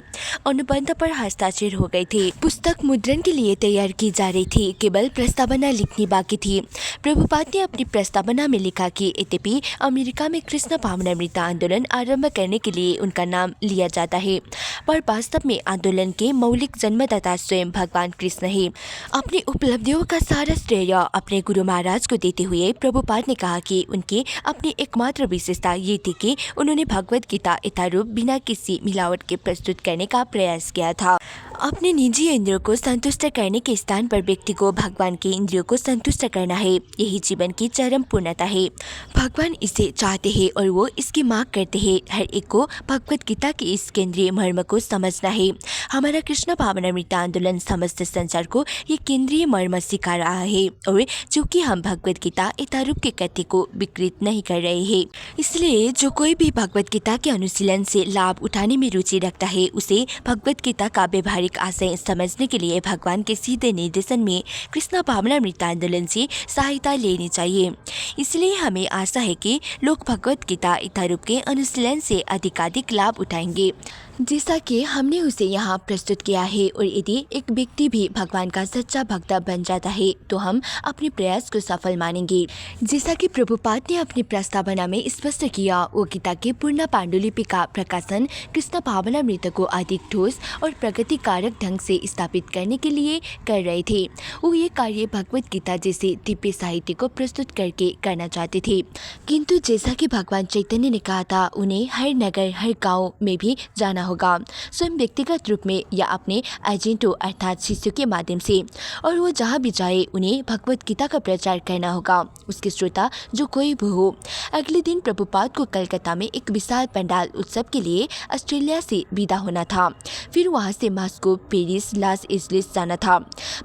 अनुबंध पर हस्ताक्षर हो गए थे। पुस्तक मुद्रण के लिए तैयार की जा रही थी, केवल प्रस्तावना लिखनी बाकी थी। प्रभुपाद ने अपनी प्रस्तावना में लिखा कि यद्यपि अमेरिका में कृष्ण भावनामृत आंदोलन आरंभ करने के लिए उनका नाम लिया जाता है, पर वास्तव में आंदोलन के मौलिक जन्मदाता स्वयं भगवान कृष्ण है। अपनी उपलब्धियों का सारा श्रेय अपने गुरु महाराज को देते हुए प्रभुपाद ने कहा कि उनकी अपनी एकमात्र विशेषता ये थी कि उन्होंने भगवत गीता यथारूप बिना किसी मिलावट के प्रस्तुत करने का प्रयास किया था। अपने निजी इंद्रियों को संतुष्ट करने के स्थान पर व्यक्ति को भगवान के इंद्रियों को संतुष्ट करना है। यही जीवन की चरम पूर्णता है। भगवान इसे चाहते हैं और वो इसकी मांग करते हैं। हर एक को भगवत गीता के इस केंद्रीय मर्म को समझना है। हमारा कृष्ण भावनामृत आंदोलन समस्त संसार को ये केंद्रीय मर्म सिखा रहा है और चूंकि हम भगवत गीता यथारूप के कथ्य को विकृत नहीं कर रहे हैं, इसलिए जो कोई भी भगवत गीता के अनुशीलन से लाभ उठाने में रुचि रखता है उसे भगवत गीता का व्यवहारिक आशय समझने के लिए भगवान के सीधे निर्देशन में कृष्ण भावनामृत आंदोलन से सहायता लेनी चाहिए। इसलिए हमें आशा है कि लोग भगवत गीता यथारूप के अनुशीलन से अधिकाधिक लाभ उठाएंगे, जैसा कि हमने उसे यहाँ प्रस्तुत किया है। और यदि एक व्यक्ति भी भगवान का सच्चा भक्त बन जाता है तो हम अपने प्रयास को सफल मानेंगे। जैसा कि प्रभुपाद ने अपनी प्रस्तावना में स्पष्ट किया, वो गीता के पूर्ण पांडुलिपि का प्रकाशन कृष्ण भावनामृत को अधिक ठोस और प्रगतिकारक ढंग से स्थापित करने के लिए कर रहे थे। वो ये कार्य भगवत गीता जैसे दिव्य साहित्य को प्रस्तुत करके करना चाहते थे। किंतु जैसा कि भगवान चैतन्य ने कहा था, उन्हें हर नगर हर गाँव में भी जाना होगा, स्वयं व्यक्तिगत रूप में या अपने एजेंटों अर्थात शिष्यों के माध्यम से। और वो जहाँ भी जाए उन्हें भगवत गीता का प्रचार करना होगा, उसके श्रोता जो कोई भी हो। अगले दिन प्रभुपाद को कलकत्ता में एक विशाल पंडाल उत्सव के लिए ऑस्ट्रेलिया से विदा होना था। फिर वहाँ से मॉस्को, पेरिस, लॉस एंजलिस जाना था।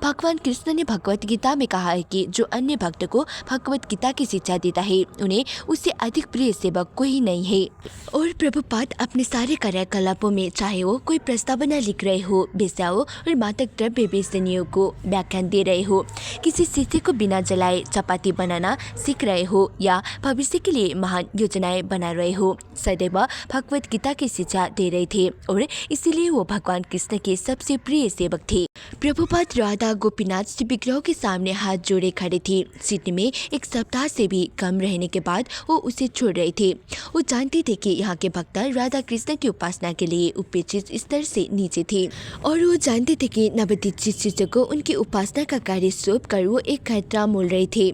भगवान कृष्ण ने भगवत गीता में कहा है कि जो अन्य भक्त को भगवत गीता की शिक्षा देता है उन्हें उससे अधिक प्रिय सेवक कोई नहीं है। और प्रभुपाद अपने सारे कार्यकलापों में, चाहे वो कोई प्रस्तावना लिख रहे हो, बेस्याओं और मादक द्रव्य बेचनियों को व्याख्यान दे रहे हो, किसी शिष्य को बिना जलाए चपाती बनाना सीख रहे हो या भविष्य के लिए महान योजनाएं बना रहे हो, सदैव भगवत गीता की शिक्षा दे रहे थे और इसीलिए वो भगवान कृष्ण के सबसे प्रिय सेवक थे। प्रभुपाद राधा गोपीनाथ जी विग्रह के सामने हाथ जोड़े खड़े थे। सिडनी में एक सप्ताह से भी कम रहने के बाद वो उसे छोड़ रहे थे। वो जानते थे कि यहाँ के भक्त राधा कृष्ण की उपासना के लिए उपेक्षित स्तर से नीचे थे और वो जानते थे कि नवदीक्षित शिष्य को उनकी उपासना का कार्य सौंप कर वो एक खतरा मोल रहे थे।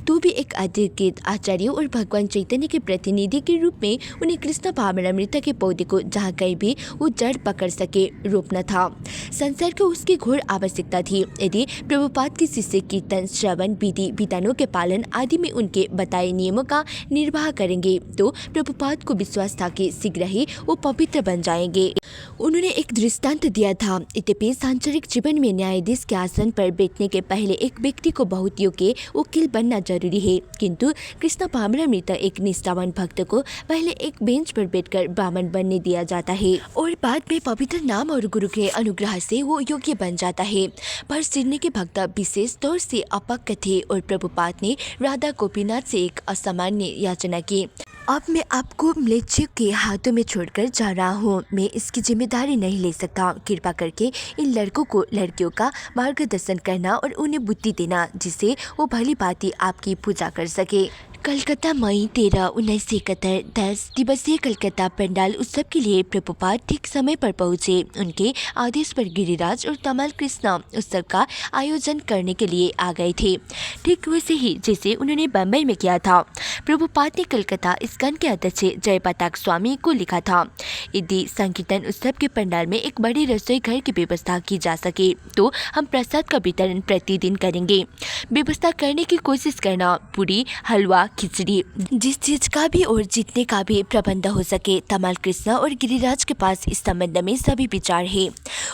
तो भी एक अधिकृत आचार्य और भगवान चैतन्य के प्रतिनिधि के रूप में उन्हें कृष्ण भावनामृत के पौधे को जहाँ कहीं भी वो जड़ पकड़ सके रोपना था। संसार को उसकी घोर आवश्यकता थी। यदि प्रभुपाद के शिष्य कीर्तन, श्रवण, विधि विधानों के पालन आदि में उनके बताए नियमों का निर्वाह करेंगे तो प्रभुपाद को विश्वास था कि शीघ्र ही वो पवित्र बन जाएंगे। उन्होंने एक दृष्टांत दिया था, यद्यपि सांसारिक जीवन में न्यायाधीश के आसन पर बैठने के पहले एक व्यक्ति को बहुत योग्य वकील बनना जरूरी है, किंतु कृष्ण भावनामृत एक निष्ठावान भक्त को पहले एक बेंच पर बैठकर ब्राह्मण बनने दिया जाता है और बाद में पवित्र नाम और गुरु के अनुग्रह से वो योग्य बन जाता है। पर सिडनी के भक्त विशेष तौर से अपक्व थे और प्रभुपाद ने राधा गोपीनाथ से एक असामान्य याचना की। अब मैं आपको म्लेच्छों के हाथों में छोड़कर जा रहा हूँ, मैं इसकी जिम्मेदारी नहीं ले सकता। कृपा करके इन लड़कों को लड़कियों का मार्गदर्शन करना और उन्हें बुद्धि देना जिससे वो भली भांति आपकी पूजा कर सके। कलकत्ता मई 13, 1971 10 दिवसीय कलकत्ता पंडाल उत्सव के लिए प्रभुपाद ठीक समय पर पहुंचे। उनके आदेश पर गिरिराज और तमाल कृष्ण उत्सव का आयोजन करने के लिए आ गए थे, ठीक वैसे ही जैसे उन्होंने बम्बई में किया था। प्रभुपाद ने कलकत्ता इस्कॉन के अध्यक्ष जयपताक स्वामी को लिखा था, यदि संकीर्तन उत्सव के पंडाल में एक बड़ी रसोई घर की व्यवस्था की जा सके तो हम प्रसाद का वितरण प्रतिदिन करेंगे। व्यवस्था करने की कोशिश करना, पूरी, हलवा, खिचड़ी, जिस चीज का भी और जितने का भी प्रबंध हो सके। तमाल कृष्ण और गिरिराज के पास इस संबंध में सभी विचार है।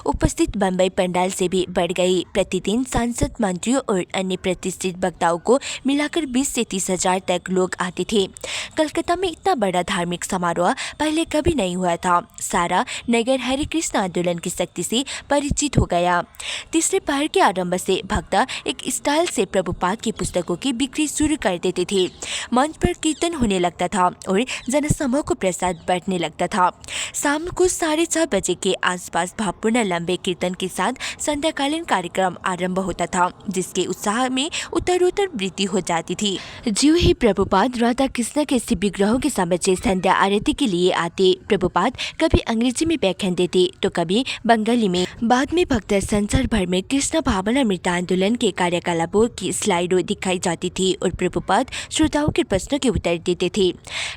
उपस्थित बम्बई पंडाल से भी बढ़ गई। प्रतिदिन सांसद, मंत्रियों और अन्य प्रतिष्ठित वक्ताओं को मिलाकर 20 से 30 हजार तक लोग आते थे। कलकत्ता में इतना बड़ा धार्मिक समारोह पहले कभी नहीं हुआ था। सारा नगर हरे कृष्ण आंदोलन की शक्ति से परिचित हो गया। तीसरे पहर के आरंभ से भक्त एक स्टाइल से प्रभुपाद की पुस्तकों की बिक्री शुरू कर देते थे। मंच पर कीर्तन होने लगता था और जनसमूह को प्रसाद बांटने लगता था। शाम को 6:30 बजे के आसपास भावपूर्ण लंबे कीर्तन के साथ संध्याकालीन कार्यक्रम आरंभ होता था, जिसके उत्साह में उत्तरोत्तर वृद्धि हो जाती थी। ज्यों ही प्रभुपाद राधा कृष्ण के शिव विग्रहों के सामने संध्या आरती के लिए आते, प्रभुपाद कभी अंग्रेजी में व्याख्यान देते तो कभी बंगाली में। बाद में भक्त संसार भर में कृष्ण भावनामृत आंदोलन के कार्यकलापों की स्लाइडों दिखाई जाती थी और प्रभुपाद श्रोताओं के प्रश्नों के उत्तर देते थे।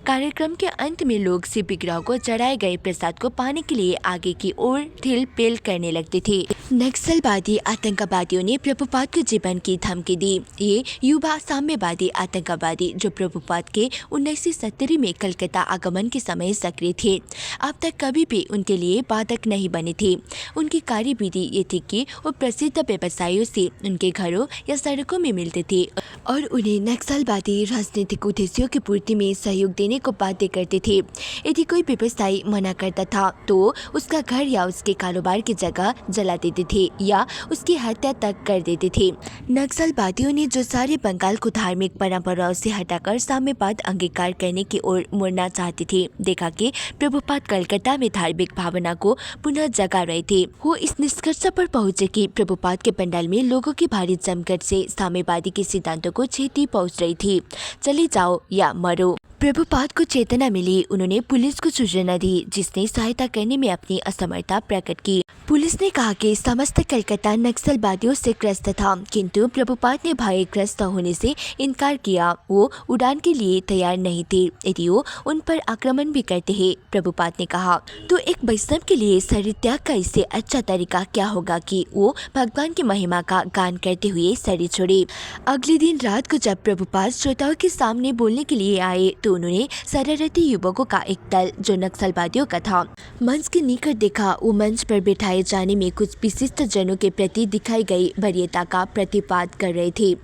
कार्यक्रम के अंत में लोग शिव विग्रह को चढ़ाए गए प्रसाद को पाने के लिए आगे की ओर ठेल पेल करने लगते थे। नक्सलवादी आतंकवादियों ने प्रभुपाद को जीवन की धमकी दी। ये युवा साम्यवादी आतंकवादी जो प्रभुपाद के 1970 में कलकत्ता आगमन के समय सक्रिय थे, अब तक कभी भी उनके लिए बाधक नहीं बने थे। उनकी कार्यविधि ये थी कि वो प्रसिद्ध व्यवसायियों से उनके घरों या सड़कों में मिलते थे और उन्हें नक्सलवादी राजनीतिक उद्देश्यों की पूर्ति में सहयोग देने को बाध्य करते थे। यदि कोई व्यवसायी मना करता था तो उसका घर या उसके कारोबार की जगह जला देते थे या उसकी हत्या तक कर देते थे। नक्सलवादियों ने जो सारे बंगाल को धार्मिक परंपराओं से हटाकर साम्यवाद अंगीकार करने की ओर मुड़ना चाहते थे, देखा कि प्रभुपाद कलकत्ता में धार्मिक भावना को पुनः जगा रहे थे। वो इस निष्कर्ष पर पहुंचे कि प्रभुपाद के पंडाल में लोगों की भारी जमघट से साम्यवादी के सिद्धांतों को क्षति पहुंच रही थी। चले जाओ या मरो। प्रभुपाद को चेतना मिली। उन्होंने पुलिस को सूचना दी, जिसने सहायता करने में अपनी असमर्थता प्रकट की। पुलिस ने कहा कि समस्त कलकत्ता नक्सलवादियों से ग्रस्त था, किंतु प्रभुपाद ने भयग्रस्त होने से इनकार किया। वो उड़ान के लिए तैयार नहीं थे यदि वो उन पर आक्रमण भी करते हैं। प्रभुपाद ने कहा, तो एक वैष्णव के लिए शरीर त्याग का इससे अच्छा तरीका क्या होगा कि वो भगवान की महिमा का गान करते हुए शरीर छोड़े। अगले दिन रात को जब प्रभुपाद श्रोताओं के सामने बोलने के लिए आए तो उन्होंने शरारती युवकों का एक दल जो नक्सलवादियों का था मंच के निकट देखा। वो मंच पर बैठाए जाने में कुछ विशिष्ट जनों के प्रति दिखाई गई वरीयता का प्रतिपाद कर रहे थे।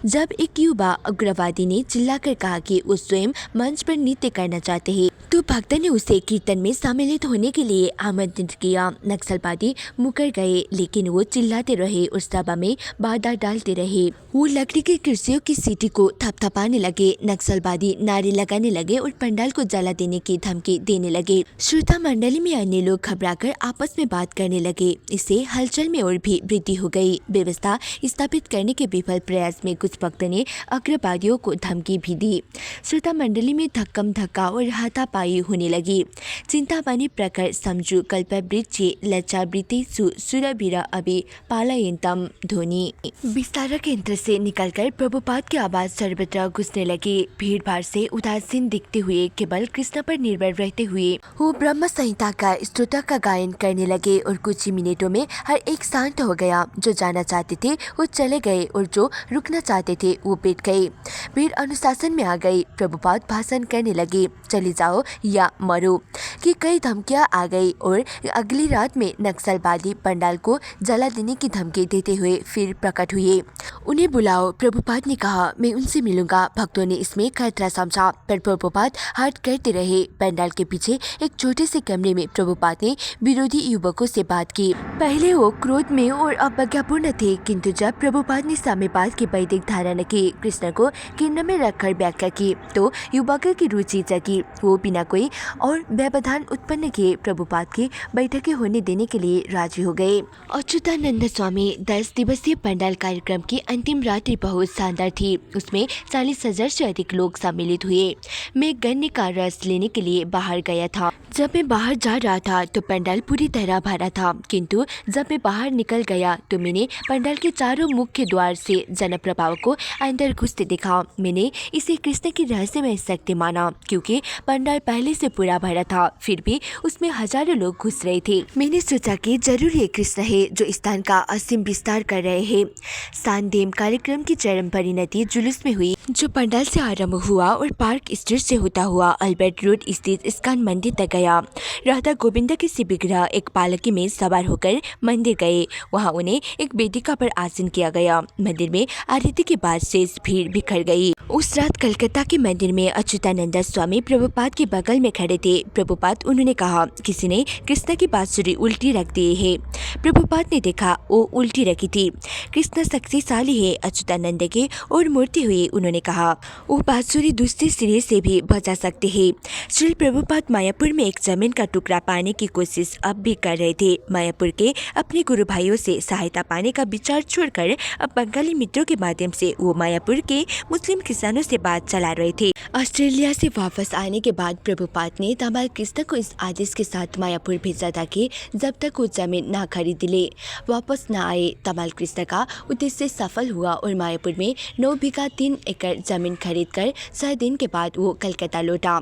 जब एक युवा उग्रवादी ने चिल्लाकर कहा कि वो स्वयं मंच पर नृत्य करना चाहते हैं, तो भक्त ने उसे कीर्तन में सम्मिलित होने के लिए आमंत्रित किया। नक्सलवादी मुकर गए, लेकिन वो चिल्लाते रहे और सभा में बाधा डालते रहे। वो लकड़ी की कुर्सियों की सीटी को थपथपाने लगे। नक्सलवादी नारे लगाने लगे और पंडाल को जला देने की धमकी देने लगे। श्रोता मंडली में अन्य लोग घबराकर आपस में बात करने लगे। इससे हलचल में और भी वृद्धि हो गई। व्यवस्था स्थापित करने के विफल प्रयास में कुछ भक्तों ने उग्रवादियों को धमकी भी दी। श्रोता मंडली में धक्कम धक्का और हाथापाई होने लगी। चिंतामणि प्रकर समझू कल्पवृक्षे लज्जावृत्तिषु सुरभिर अभि पालयन्तम ध्वनि। विस्तारक यंत्र से निकलकर प्रभुपाद की आवाज सर्वत्र घुसने लगी। भीड़ भाड़ से उदासीन दिखते हुए, केवल कृष्ण पर निर्भर रहते हुए वो ब्रह्म संहिता का स्तोत्र का गायन करने लगे और कुछ ही मिनटों में हर एक शांत हो गया। जो जाना चाहते थे वो चले गए और जो रुकना चाहते थे वो बैठ गए। भीड़ अनुशासन में आ गई। प्रभुपाद भाषण करने लगे, चले जाओ या मरो कि कई धमकियां आ गई और अगली रात में नक्सलवादी पंडाल को जला देने की धमकी देते हुए फिर प्रकट हुए। उन्हें बुलाओ, प्रभुपाद ने कहा। मैं उनसे मिलूंगा। भक्तों ने इसमें खतरा समझा, पर प्रभुपाद हट करते रहे। पंडाल के पीछे एक छोटे से कमरे में प्रभुपाद ने विरोधी युवकों से बात की। पहले वो क्रोध में और अवज्ञापूर्ण थे, किंतु जब प्रभुपाद ने साम्यवाद की वैदिक धारणा की कृष्ण को केंद्र में रखकर व्याख्या की तो युवकों की रुचि जगी। वो बिना बिना कोई और व्यवधान उत्पन्न किए प्रभुपाद की बैठकें होने देने के लिए राजी हो गए। अच्युतानंद स्वामी 10 दिवसीय पंडाल कार्यक्रम की अंतिम रात्रि बहुत शानदार थी। उसमें 40,000 से अधिक लोग सम्मिलित हुए। मैं गन्ने का रस लेने के लिए बाहर गया था। जब मैं बाहर जा रहा था तो पंडाल पूरी तरह भरा था, किंतु जब मैं बाहर निकल गया तो मैंने पंडाल के चारों मुख्य द्वार से जनप्रवाह को अंदर घुसते देखा। मैंने इसे कृष्ण की रहस्यमय शक्ति माना, क्योंकि पंडाल पहले से पूरा भरा था, फिर भी उसमें हजारों लोग घुस रहे थे। मैंने सोचा कि जरूर ये कृष्ण है जो स्थान का असीम विस्तार कर रहे हैं। सांदेम कार्यक्रम की चरम परिणति जुलूस में हुई, जो पंडाल से आरंभ हुआ और पार्क स्ट्रीट से होता हुआ अल्बर्ट रोड स्थित इस्कॉन मंदिर तक गया। राधा गोविंद के शिव विग्रह एक पालकी में सवार होकर मंदिर गए। वहां उन्हें एक वेदिका पर आसन किया गया। मंदिर में आरती के बाद शेष भीड़ बिखर गई। उस रात कलकत्ता के मंदिर में अच्युतानंद स्वामी प्रभुपाद के बगल में खड़े थे। प्रभुपाद, उन्होंने कहा, किसी ने कृष्ण की बांसुरी उल्टी रख दी है। प्रभुपाद ने देखा, वो उल्टी रखी थी। कृष्ण शक्तिशाली है। अच्युतानंद की ओर मुड़ते हुए उन्होंने कहा, वो बांसुरी दूसरे सिरे से भी बजा सकते हैं। श्री प्रभुपाद मायापुर में एक जमीन का टुकड़ा पाने की कोशिश अब भी कर रहे थे। मायापुर के अपने गुरु भाइयों से सहायता पाने का विचार छोड़कर अब बंगाली मित्रों के माध्यम से वो मायापुर के मुस्लिम किसानों से बात चला रहे थे। ऑस्ट्रेलिया से वापस आने के बाद प्रभुपाद ने तमाल कृष्ण को इस आदेश के साथ मायापुर भेजा था कि जब तक वो जमीन ना खरीद ले वापस न आए। तमाल कृष्ण का उद्देश्य सफल हुआ और मायापुर में 9 बीघा 3 एकड़ जमीन खरीदकर 6 दिन के बाद वो कलकत्ता लौटा।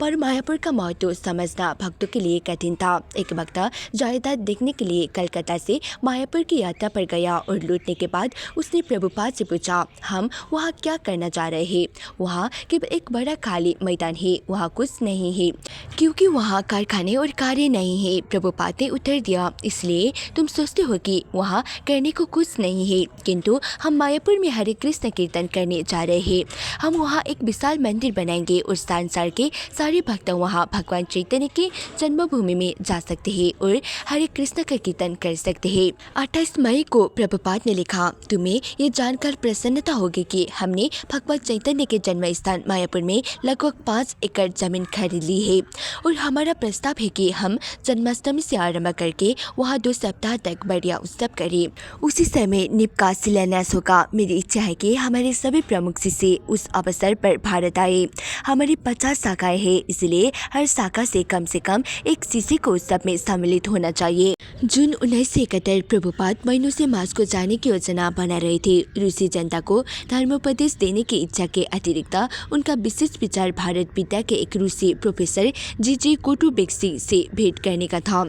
पर मायापुर का महत्व समझना भक्तों के लिए कठिन था। एक भक्त जायदाद देखने के लिए कलकत्ता से मायापुर की यात्रा पर गया और लौटने के बाद उसने प्रभुपाद से पूछा, हम वहाँ क्या करना चाह रहे हैं? वहाँ केवल एक बड़ा खाली मैदान है, वहाँ कुछ नहीं है, क्योंकि वहाँ कारखाने और कारें नहीं है। प्रभुपाद ने उत्तर दिया, इसलिए तुम सोचते हो कि वहाँ करने को कुछ नहीं है, किंतु हम मायापुर में हरे कृष्ण कीर्तन करने जा रहे हैं। हम वहाँ एक विशाल मंदिर बनाएंगे और संसार के सारे भक्त वहाँ भगवान चैतन्य की जन्मभूमि में जा सकते हैं और हरे कृष्ण का कीर्तन कर सकते हैं। 28 मई को प्रभुपाद ने लिखा, तुम्हें ये जानकर प्रसन्नता होगी कि हमने भगवान चैतन्य के जन्म स्थान मायापुर में लगभग 5 एकड़ जमीन खरीद ली है और हमारा प्रस्ताव है कि हम जन्माष्टमी से आरंभ करके वहाँ 2 सप्ताह तक बढ़िया उत्सव करें। उसी समय निप का शिलान्यास होगा। मेरी इच्छा है कि हमारे सभी प्रमुख शिष्य उस अवसर पर भारत आए। हमारी 50 शाखाएं हैं, इसलिए हर शाखा से कम एक शिष्य को उत्सव में सम्मिलित होना चाहिए। जून 1971 प्रभुपाद महीनों से मास्को जाने की योजना बना रहे थे। रूसी जनता को धर्मोपदेश देने की इच्छा के अतिरिक्त उनका विशेष विचार भारत विद्या के एक रूसी प्रोफेसर जीजी कोटुबेक्सी से भेंट करने का था।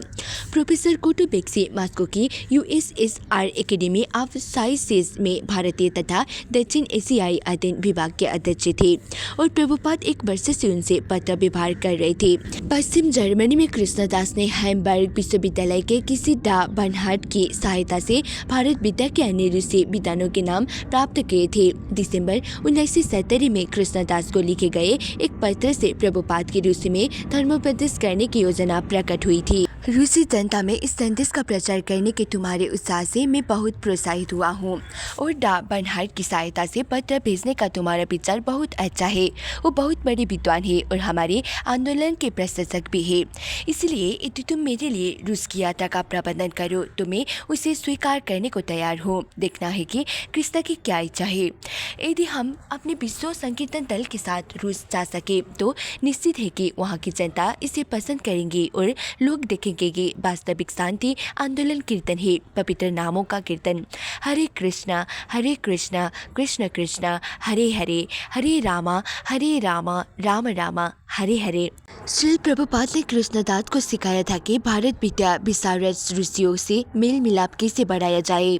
प्रोफेसर कोटुबेक्सी मास्को की USSR एकेडमी ऑफ साइंसेज में भारतीय तथा दक्षिण एशियाई अध्ययन विभाग के अध्यक्ष थे और प्रभुपाद एक वर्ष से उनसे पत्र व्यवहार कर रहे थे। पश्चिम जर्मनी में कृष्णदास ने हैम्बर्ग विश्वविद्यालय के किसी डा बर्नहार्ड की सहायता से भारत विद्या के अन्य रूसी विद्वानों के नाम प्राप्त किए थे। दिसंबर 1970 में कृष्णदास को लिखे गए एक पत्र से प्रभुपाद की रूसी में धर्मोपदेश करने की योजना प्रकट हुई थी। रूसी जनता में इस संदेश का प्रचार करने के तुम्हारे उत्साह से मैं बहुत प्रोत्साहित हुआ हूँ और डा बर्नहार्ड की सहायता से पत्र भेजने का तुम्हारा विचार बहुत अच्छा है। वो बहुत बड़े विद्वान है और हमारे आंदोलन के प्रशंसक भी है। इसलिए यदि तुम मेरे लिए रूस की यात्रा का प्रबंधन करो तो मैं उसे स्वीकार करने को तैयार हूँ। देखना है कि कृष्ण की क्या इच्छा है। यदि हम अपने विश्व संकीर्तन दल के साथ रूस जा सके तो निश्चित है कि वहाँ की जनता इसे पसंद करेंगी और लोग देखेंगे कि वास्तविक शांति आंदोलन कीर्तन है, पवित्र नामों का कीर्तन। हरे कृष्णा कृष्ण कृष्ण हरे हरे, हरे रामा राम रामा हरे हरे। श्री प्रभुपाद ने कृष्णदास को सिखाया था कि भारत विद्या विशारद रूसियों से मेल मिलाप कैसे बढ़ाया जाए।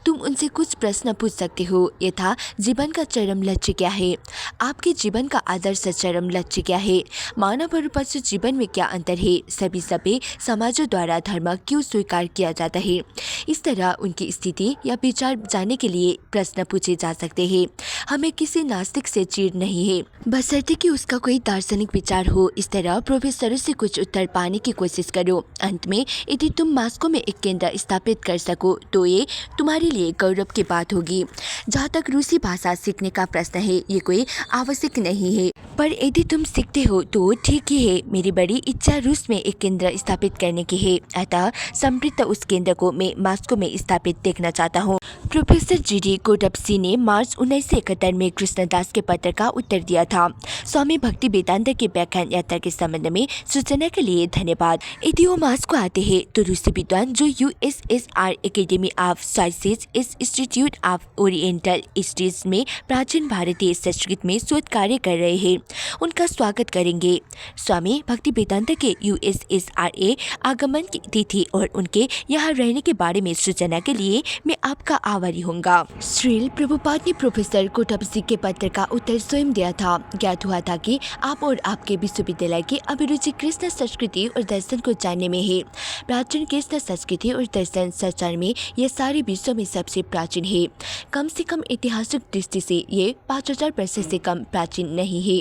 तुम उनसे कुछ प्रश्न पूछ सकते हो, यथा जीवन का चरम लक्ष्य क्या है, आपके जीवन का आदर्श चरम लक्ष्य क्या है, मानव और पशु जीवन में क्या अंतर है, सभी समाजों द्वारा धर्म क्यों स्वीकार किया जाता है। इस तरह उनकी स्थिति या विचार जानने के लिए प्रश्न पूछे जा सकते हैं। हमें किसी नास्तिक से चिढ़ नहीं है, बशर्ते कि उसका कोई दार्शनिक विचार हो। इस तरह प्रोफेसरों से कुछ उत्तर पाने की कोशिश करो। अंत में यदि तुम मास्को में एक केंद्र स्थापित कर सको तो ये तुम्हारे लिए गौरव की बात होगी। जहाँ तक रूसी भाषा सीखने का प्रश्न है, ये कोई आवश्यक नहीं है, पर यदि तुम सीखते हो तो ठीक ही है। मेरी बड़ी इच्छा रूस में एक केंद्र स्थापित करने की है, अतः समृद्ध उस केंद्र को मैं मास्को में स्थापित देखना चाहता हूँ। प्रोफेसर जीडी कोटप्सी ने मार्च 1971 में कृष्णदास के पत्र का उत्तर दिया था। स्वामी भक्ति वेदांत के व्याख्यान यात्रा के संबंध में सूचना के लिए धन्यवाद। यदि वो मास्को आते हैं तो रूसी विद्वान जो USSR academy of sciences institute of oriental studies में प्राचीन भारतीय संस्कृत में शोध कार्य कर रहे हैं, उनका स्वागत करेंगे। स्वामी भक्ति वेदांत के USSR आगमन की तिथि और उनके यहाँ रहने के बारे में सूचना के लिए मैं आपका आभारी होऊंगा। श्रील प्रभुपाद ने प्रोफेसर कोटप्सी के पत्र का उत्तर स्वयं दिया था। ज्ञात हुआ था कि आप और आपके विश्वविद्यालय की अभिरुचि कृष्ण संस्कृति और दर्शन को जानने में है। प्राचीन कृष्ण संस्कृति और दर्शन संसार में यह सारे विश्व में सबसे प्राचीन है। कम से कम ऐतिहासिक दृष्टि से ये 5000 वर्ष से कम प्राचीन नहीं है।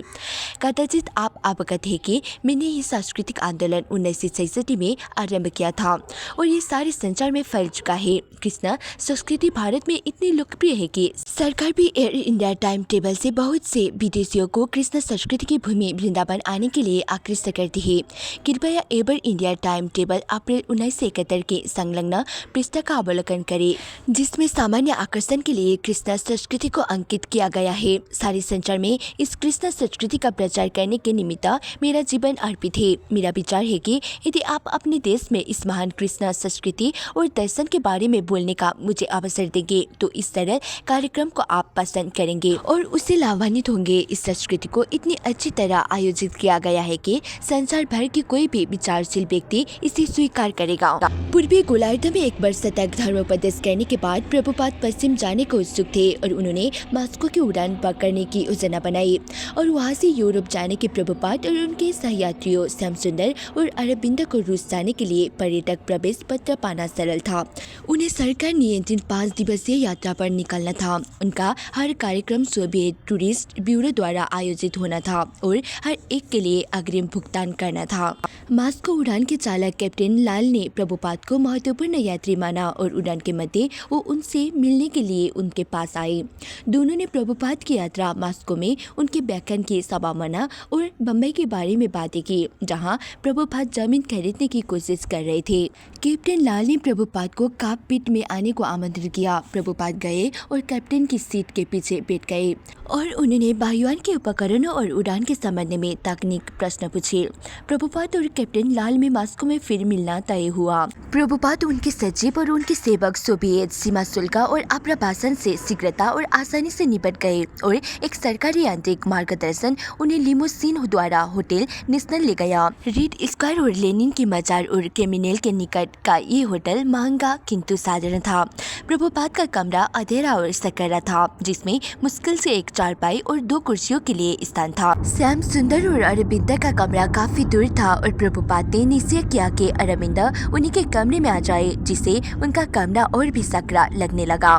कदाचित आप अवगत है कि मैंने ये सांस्कृतिक आंदोलन 1966 में आरंभ किया था और ये सारे संसार में फैल चुका है। कृष्ण संस्कृति भारत में इतनी लोकप्रिय है कि सरकार भी एयर इंडिया टाइम टेबल से बहुत से विदेशियों को कृष्ण संस्कृति की भूमि वृंदावन आने के लिए आकृष्ट करती है। कृपया एयर इंडिया टाइम टेबल अप्रैल 1971 के संलग्न पृष्ठ का अवलोकन करें, जिसमें सामान्य आकर्षण के लिए कृष्ण संस्कृति को अंकित किया गया है। सारे संसार में इस कृष्ण संस्कृति का प्रचार करने के निमित्त मेरा जीवन अर्पित है। मेरा विचार है कि यदि आप अपने देश में इस महान कृष्ण संस्कृति और दर्शन के बारे में बोलने का मुझे अवसर देंगे तो इस सरल कार्यक्रम को आप पसंद करेंगे और उससे लाभान्वित होंगे। इस संस्कृति को इतनी अच्छी तरह आयोजित किया गया है कि संसार भर के कोई भी विचारशील व्यक्ति इसे स्वीकार करेगा। पूर्वी गोलार्ध में एक वर्ष तक धर्मोपदेश करने के बाद प्रभुपाद पश्चिम जाने को उत्सुक थे और उन्होंने मास्को की उड़ान पकड़ने की योजना बनाई और वहां से यूरोप जाने के प्रभुपाद और उनके सहयात्रियों श्यामसुंदर और अरविंद को रूस जाने के लिए पर्यटक प्रवेश पत्र पाना सरल था। उन्हें सरकार नियंत्रित 5 दिवसीय यात्रा पर निकलना था। उनका हर कार्यक्रम सोवियत टूरिस्ट ब्यूरो द्वारा आयोजित होना था और हर एक के लिए अग्रिम भुगतान करना था। मास्को उड़ान के चालक कैप्टन लाल ने प्रभुपाद को महत्वपूर्ण यात्री माना और उड़ान के मध्य वो उनसे मिलने के लिए उनके पास आए। दोनों ने प्रभुपाद की यात्रा मास्को में उनके व्याख्यान की संभावना और बम्बई के बारे में बातें की, जहां प्रभुपाद जमीन खरीदने की कोशिश कर रहे थे। कैप्टन लाल ने प्रभुपाद को कॉकपिट में आने को आमंत्रित किया। प्रभुपाद गए और कैप्टन की सीट के पीछे बैठ गए और उन्होंने वायुयान के उपकरणों और उड़ान के संबंध में तकनीक प्रश्न पूछे। प्रभुपाद और कैप्टन लाल में मास्को में फिर मिलना तय हुआ। प्रभुपाद, उनके सचिव और उनके सेवक सोवियत सीमा शुल्क और आप्रवासन से शीघ्रता और आसानी से निपट गए और एक सरकारी यांत्रिक मार्गदर्शन उन्हें लिमोसिन द्वारा होटल नेशनल ले गया। रीड स्क्वायर और लेनिन की मजार और क्रिमिनल के निकट का ये होटल महंगा किंतु साधारण था। प्रभुपाद का कमरा अंधेरा और सकरा था, जिसमें मुश्किल से एक चारपाई और 2 कुर्सियों के लिए स्थान था। श्याम सुंदर और अरविंद का कमरा काफी दूर था और प्रभुपाद ने निश्चय किया कि अरविंद उन्हीं के कमरे में आ जाए, जिससे उनका कमरा और भी सकरा लगने लगा।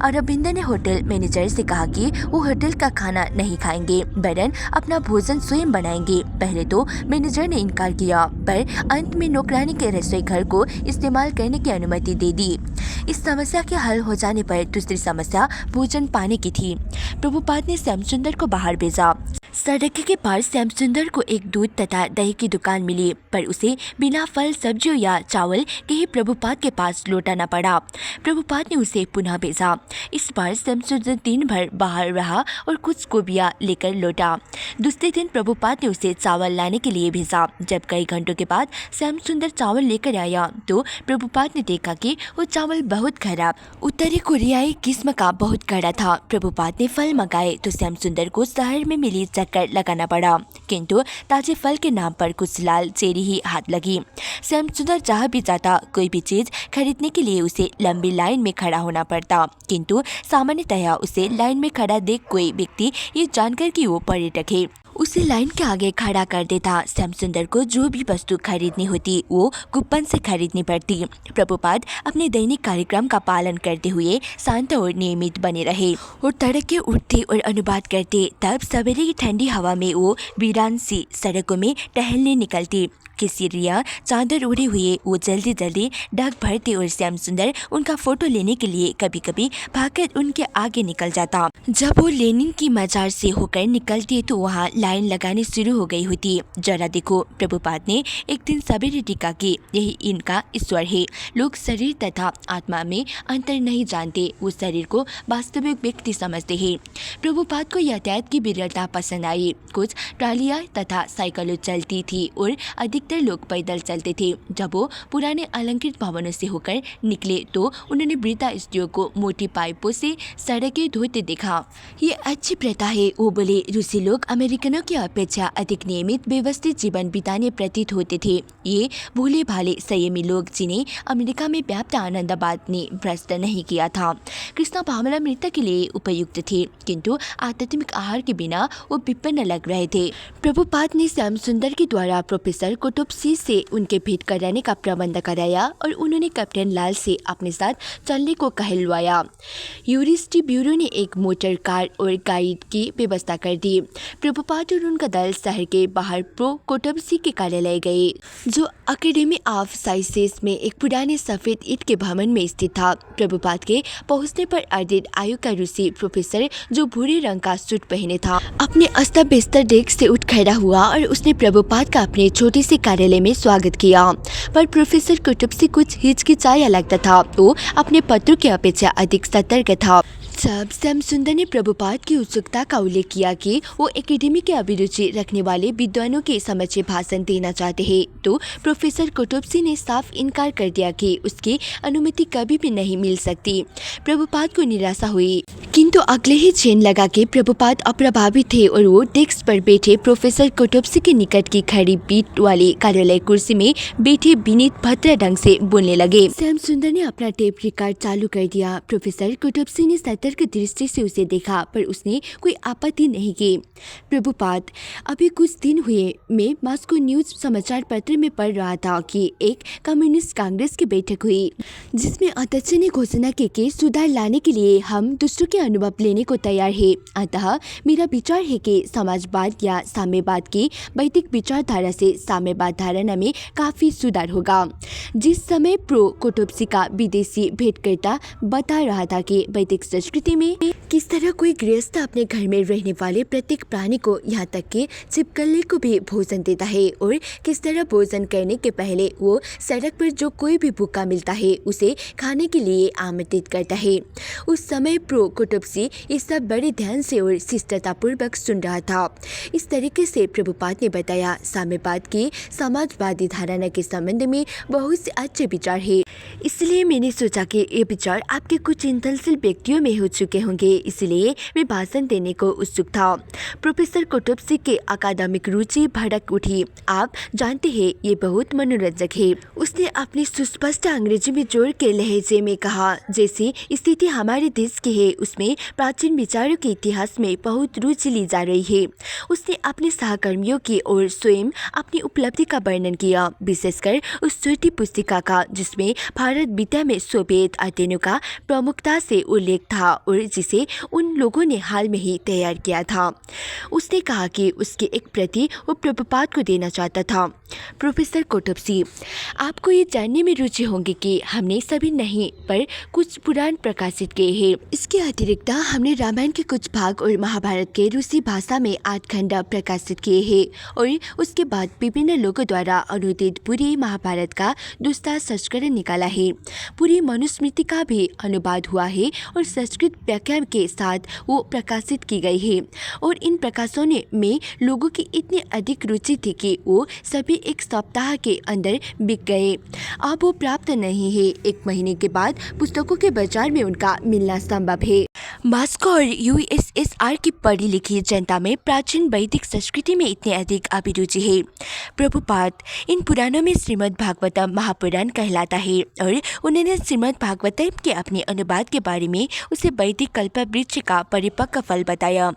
अरविंद ने होटल मैनेजर से कहा कि वो होटल का खाना नहीं खाएंगे, वरन अपना भोजन स्वयं बनाएंगे। पहले तो मैनेजर ने इनकार किया, पर अंत में नौकरानी के रसोई घर को इस्तेमाल करने की अनुमति दे दी। इस समस्या के हल हो जाने पर दूसरी समस्या भोजन पाने की थी। प्रभुपाद ने श्यामसुंदर को बाहर भेजा। सड़क के पार श्यामसुंदर को एक दूध तथा दही की दुकान मिली, पर उसे बिना फल सब्जियों या चावल के ही प्रभुपाद के पास लौटाना पड़ा। प्रभुपाद ने उसे पुनः भेजा। इस बार श्यामसुंदर दिन भर बाहर रहा और कुछ कोबिया लेकर लौटा। दूसरे दिन प्रभुपाद ने उसे चावल लाने के लिए भेजा। जब कई घंटों के बाद श्यामसुंदर चावल लेकर आया तो प्रभुपाद ने देखा कि वो चावल बहुत खराब उत्तरी कोरियाई किस्म का बहुत कड़ा था। प्रभुपाद ने फल मंगाए तो श्यामसुंदर को शहर में मिली चक्कर लगाना पड़ा, किंतु ताजे फल के नाम पर कुछ लाल चेरी ही हाथ लगी। श्यामसुंदर जहाँ भी जाता कोई भी चीज खरीदने के लिए उसे लंबी लाइन में खड़ा होना पड़ता, किंतु सामान्यतः उसे लाइन में खड़ा देख कोई व्यक्ति ये जानकर कि वो पर्यटक है उसे लाइन के आगे खड़ा कर देता। श्यामसुंदर को जो भी वस्तु खरीदनी होती वो कूपन से खरीदनी पड़ती। प्रभुपाद अपने दैनिक कार्यक्रम का पालन करते हुए शांत और नियमित बने रहे और तड़के उठते और अनुवाद करते। तब सवेरे की ठंडी हवा में वो वीरान सी सड़कों में टहलने निकलती। केसरिया चादर उड़े हुए वो जल्दी जल्दी डाक भरते और श्यामसुंदर उनका फोटो लेने के लिए कभी कभी भागकर उनके आगे निकल जाता। जब वो लेनिन की मजार से होकर निकलती तो वहाँ लाइन लगानी शुरू हो गई होती। जरा देखो, प्रभुपाद ने एक दिन सवेरे टीका कि यही इनका ईश्वर है। लोग शरीर तथा आत्मा में अंतर नहीं जानते, वो शरीर को वास्तविक व्यक्ति समझते हैं। प्रभुपाद को यातायात की विरलता पसंद आई। कुछ ट्रालियाँ तथा साइकिलें चलती थी और अधिकतर लोग पैदल चलते थे। जब वो पुराने अलंकृत भवनों से होकर निकले तो उन्होंने वृद्धा स्त्रियों को मोटी पाइपों से सड़कें धोते देखा। ये अच्छी प्रथा है, वो बोले। रूसी लोग अमेरिकनों की अपेक्षा अधिक नियमित व्यवस्थित जीवन बिताने प्रतीत होते थे। ये भोले भाले संयमी लोग जिन्हें अमेरिका में व्याप्त आनंदवाद ने भ्रष्ट नहीं किया था। कृष्ण भावनामृत के लिए उपयुक्त थे, किंतु आध्यात्मिक आहार के बिना वो विपन्न लग रहे थे। प्रभुपाद ने श्यामसुंदर के द्वारा प्रोफेसर कुतुबसी से उनके भेंट कराने का प्रबंध कराया और उन्होंने कैप्टन लाल से अपने साथ चलने को कहलवाया। यूनिवर्सिटी ब्यूरो ने एक मोटर कार और गाइड की व्यवस्था कर दी। प्रभुपाद और उनका दल शहर के बाहर प्रो कुतुबसी के कार्यालय गए, जो अकेडमी ऑफ साइंसेस में एक पुराने सफेद ईंट के भवन में स्थित था। प्रभुपाद के पहुंचने पर अर्धित आयु का रूसी प्रोफेसर, जो भूरे रंग का सूट पहने था, अपने अस्त व्यस्त डेस्क से उठ खड़ा हुआ और उसने प्रभुपाद का अपने छोटे से कार्यालय में स्वागत किया। पर प्रोफेसर कुतुबसी कुछ हिचकिचाया लगता था। वो अपने पत्रों की अपेक्षा अधिक सतर्क था। जब श्यामसुंदर ने प्रभुपाद की उत्सुकता का उल्लेख किया कि वो एकेडमी के अभिरुचि रखने वाले विद्वानों के समक्ष भाषण देना चाहते हैं, तो प्रोफेसर कुतुबसी ने साफ इनकार कर दिया कि उसकी अनुमति कभी भी नहीं मिल सकती। प्रभुपाद को निराशा हुई, किंतु अगले ही क्षण लगा कि प्रभुपाद अप्रभावित थे और वो डेस्क पर बैठे प्रोफेसर कुतुबसी के निकट की खड़ी पीठ वाली कार्यालय कुर्सी में बैठे विनीत भद्र ढंग से बोलने लगे। श्यामसुंदर ने अपना टेप रिकॉर्ड चालू कर दिया। प्रोफेसर कुतुबसी ने सतर्क दृष्टि से उसे देखा, पर उसने कोई आपत्ति नहीं की। प्रभुपाद, अभी कुछ दिन हुए मैं मॉस्को न्यूज समाचार पत्र में पढ़ रहा था कि एक कम्युनिस्ट कांग्रेस की बैठक हुई, जिसमें अध्यक्ष ने घोषणा की कि सुधार लाने के लिए हम दूसरों के अनुभव लेने को तैयार है। अतः मेरा विचार है कि समाजवाद या साम्यवाद की वैदिक विचारधारा से साम्यवाद धारणा में काफी सुधार होगा। जिस समय प्रो कुतुबसी का विदेशी भेंटकर्ता बता रहा था कि वैदिक संस्कृति में किस तरह कोई गृहस्थ अपने घर में रहने वाले प्रत्येक प्राणी को, यहाँ तक कि छिपकली को भी भोजन देता है और किस तरह भोजन करने के पहले वो सड़क पर जो कोई भी भूखा मिलता है उसे खाने के लिए आमंत्रित करता है। उस समय प्रो कुतुबसी ये सब बड़े ध्यान से और शिष्टतापूर्वक सुन रहा था। इस तरीके से प्रभुपाद ने बताया, साम्यवाद की समाजवादी धारणा के संबंध में बहुत से अच्छे विचार है, इसलिए मैंने सोचा कि ये विचार आपके कुछ चिंतनशील व्यक्तियों में हो चुके होंगे, इसलिए मैं भाषण देने को उत्सुक था। प्रोफेसर कुतुबसी के अकादमिक रुचि भड़क उठी। आप जानते हैं, ये बहुत मनोरंजक है। उसने अपनी सुस्पष्ट अंग्रेजी में जोर के लहजे में कहा, जैसी स्थिति हमारे देश की है उसमें प्राचीन विचारों के इतिहास में बहुत रुचि ली जा रही है। उसने अपने सहकर्मियों की और स्वयं अपनी उपलब्धि का वर्णन किया, विशेषकर उस छोटी पुस्तिका का जिसमें भारत विद्या में सोवियत अध्ययनों का प्रमुखता से उल्लेख था और जिसे उन लोगों ने हाल में ही तैयार किया था। उसने कहा कि उसकी एक प्रति वो प्रभुपाद को देना चाहता था। प्रोफेसर कुतुबसी, आपको ये जानने में रुचि होगी कि हमने सभी नहीं पर कुछ पुराण प्रकाशित किए हैं। इसके अतिरिक्त हमने रामायण के कुछ भाग और महाभारत के रूसी भाषा में 8 खंड प्रकाशित किए हैं और उसके बाद विभिन्न लोगों द्वारा अनुदित पूरी महाभारत का दूसरा संस्करण निकाला है। पूरी मनुस्मृति का भी अनुवाद हुआ है और संस्कृत व्याख्या के साथ वो प्रकाशित की गई है और इन प्रकाशों में लोगों की इतनी अधिक रुचि थी कि वो सभी एक सप्ताह के अंदर बिक गए। अब वो प्राप्त नहीं है। 1 महीने के बाद पुस्तकों के बाजार में उनका मिलना संभव है। मॉस्को और यूएसएसआर की पढ़ी लिखी जनता में प्राचीन वैदिक संस्कृति में इतनी अधिक अभिरुचि है। प्रभुपाद इन पुराणों में श्रीमद् भागवतम महापुराण कहलाता है और उन्होंने श्रीमद् भागवतम के अपने अनुवाद के बारे में उसे वैदिक कल्पवृक्ष का परिपक्व फल बताया।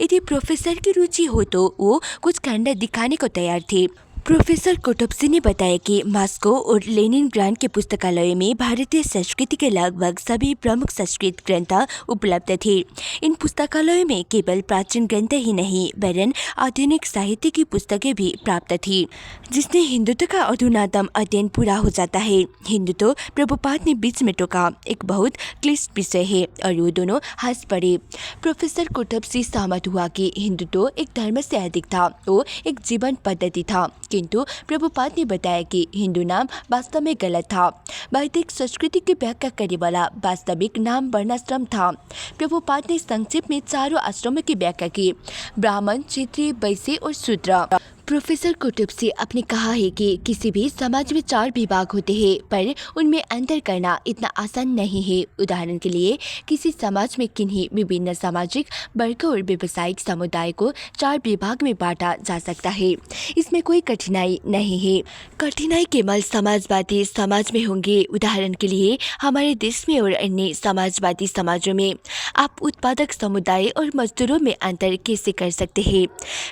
यदि प्रोफेसर की रुचि हो तो वो कुछ खंड दिखाने को तैयार थे। प्रोफेसर कोटोप्सी ने बताया कि मॉस्को और लेनिनग्राड के पुस्तकालयों में भारतीय संस्कृति के लगभग सभी प्रमुख संस्कृत ग्रंथ उपलब्ध थे। इन पुस्तकालयों में केवल प्राचीन ग्रंथ ही नहीं वरन आधुनिक साहित्य की पुस्तकें भी प्राप्त थी, जिसने हिंदुत्व का अधुनातम अध्ययन पूरा हो जाता है। हिंदुत्व प्रभुपाद ने बीच में टोका एक बहुत क्लिष्ट विषय है और वो दोनों हंस पड़े। प्रोफेसर कोटोप्सी सहमत हुआ कि हिंदुत्व एक धर्म से अधिक था, वो एक जीवन पद्धति था। किंतु प्रभुपाद ने बताया कि हिंदू नाम वास्तव में गलत था। वैदिक संस्कृति की व्याख्या करने वाला वास्तविक नाम वर्णाश्रम था। प्रभुपाद ने संक्षेप में चारों आश्रमों की व्याख्या की: ब्राह्मण, क्षत्रिय, वैश्य और शूद्र। प्रोफेसर कोटोप्सी आपने कहा है कि किसी भी समाज में 4 विभाग होते हैं, पर उनमें अंतर करना इतना आसान नहीं है। उदाहरण के लिए किसी समाज में किन्हीं विभिन्न सामाजिक वर्ग और व्यावसायिक समुदाय को 4 विभाग में बांटा जा सकता है। इसमें कोई कठिनाई नहीं है। कठिनाई केवल समाजवादी समाज में होंगे। उदाहरण के लिए हमारे देश में और अन्य समाजवादी समाजों में आप उत्पादक समुदाय और मजदूरों में अंतर कैसे कर सकते हैं?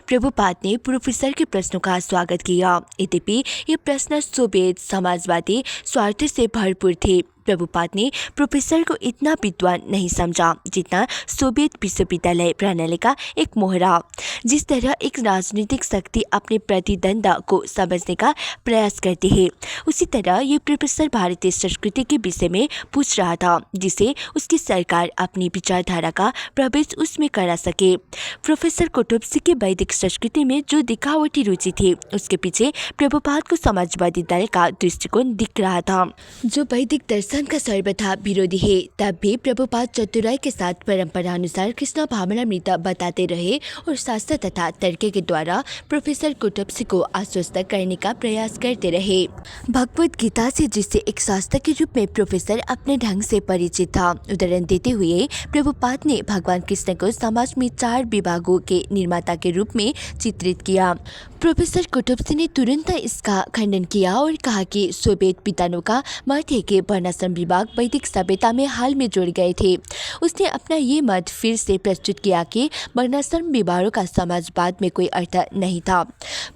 प्रभुपाद ने प्रोफेसर के प्रश्नों का स्वागत किया। यद्यपि ये प्रश्न सोवियत समाजवादी स्वार्थ से भरपूर थे। प्रभुपाद ने प्रोफेसर को इतना विद्वान नहीं समझा जितना सोवियत विश्वविद्यालय प्रणाली का एक मोहरा। जिस तरह एक राजनीतिक शक्ति अपने प्रतिद्वंद्वी को समझने का प्रयास करती है, उसी तरह ये प्रोफेसर भारतीय संस्कृति के विषय में पूछ रहा था, जिसे उसकी सरकार अपनी विचारधारा का प्रवेश उसमें करा सके। प्रोफेसर कोटोप्सी के वैदिक संस्कृति में जो दिखावटी रुचि थी, उसके पीछे प्रभुपाद को समाजवादी दल का दृष्टिकोण दिख रहा था, जो वैदिक दर्शन का सर्वथा विरोधी है। तब भी प्रभुपाद चतुराई के साथ परंपरा अनुसार कृष्ण भावनामृत बताते रहे और शास्त्र तथा तर्क के द्वारा प्रोफेसर कोटोप्सी को आश्वस्त करने का प्रयास करते रहे। भगवद गीता से जिससे एक शास्त्र के रूप में प्रोफेसर अपने ढंग से परिचित था, उदाहरण देते हुए प्रभुपाद ने भगवान कृष्ण को समाज में 4 विभागों के निर्माता के रूप में चित्रित किया। प्रोफेसर कोटोप्सी ने तुरंत इसका खंडन किया और कहा कि सोवियत विद्वानों का मत है कि वर्णाश्रम विभाग वैदिक सभ्यता में हाल में जुड़ गए थे। उसने अपना ये मत फिर से प्रस्तुत किया कि वर्णाश्रम विभागों का समाजवाद में कोई अर्थ नहीं था।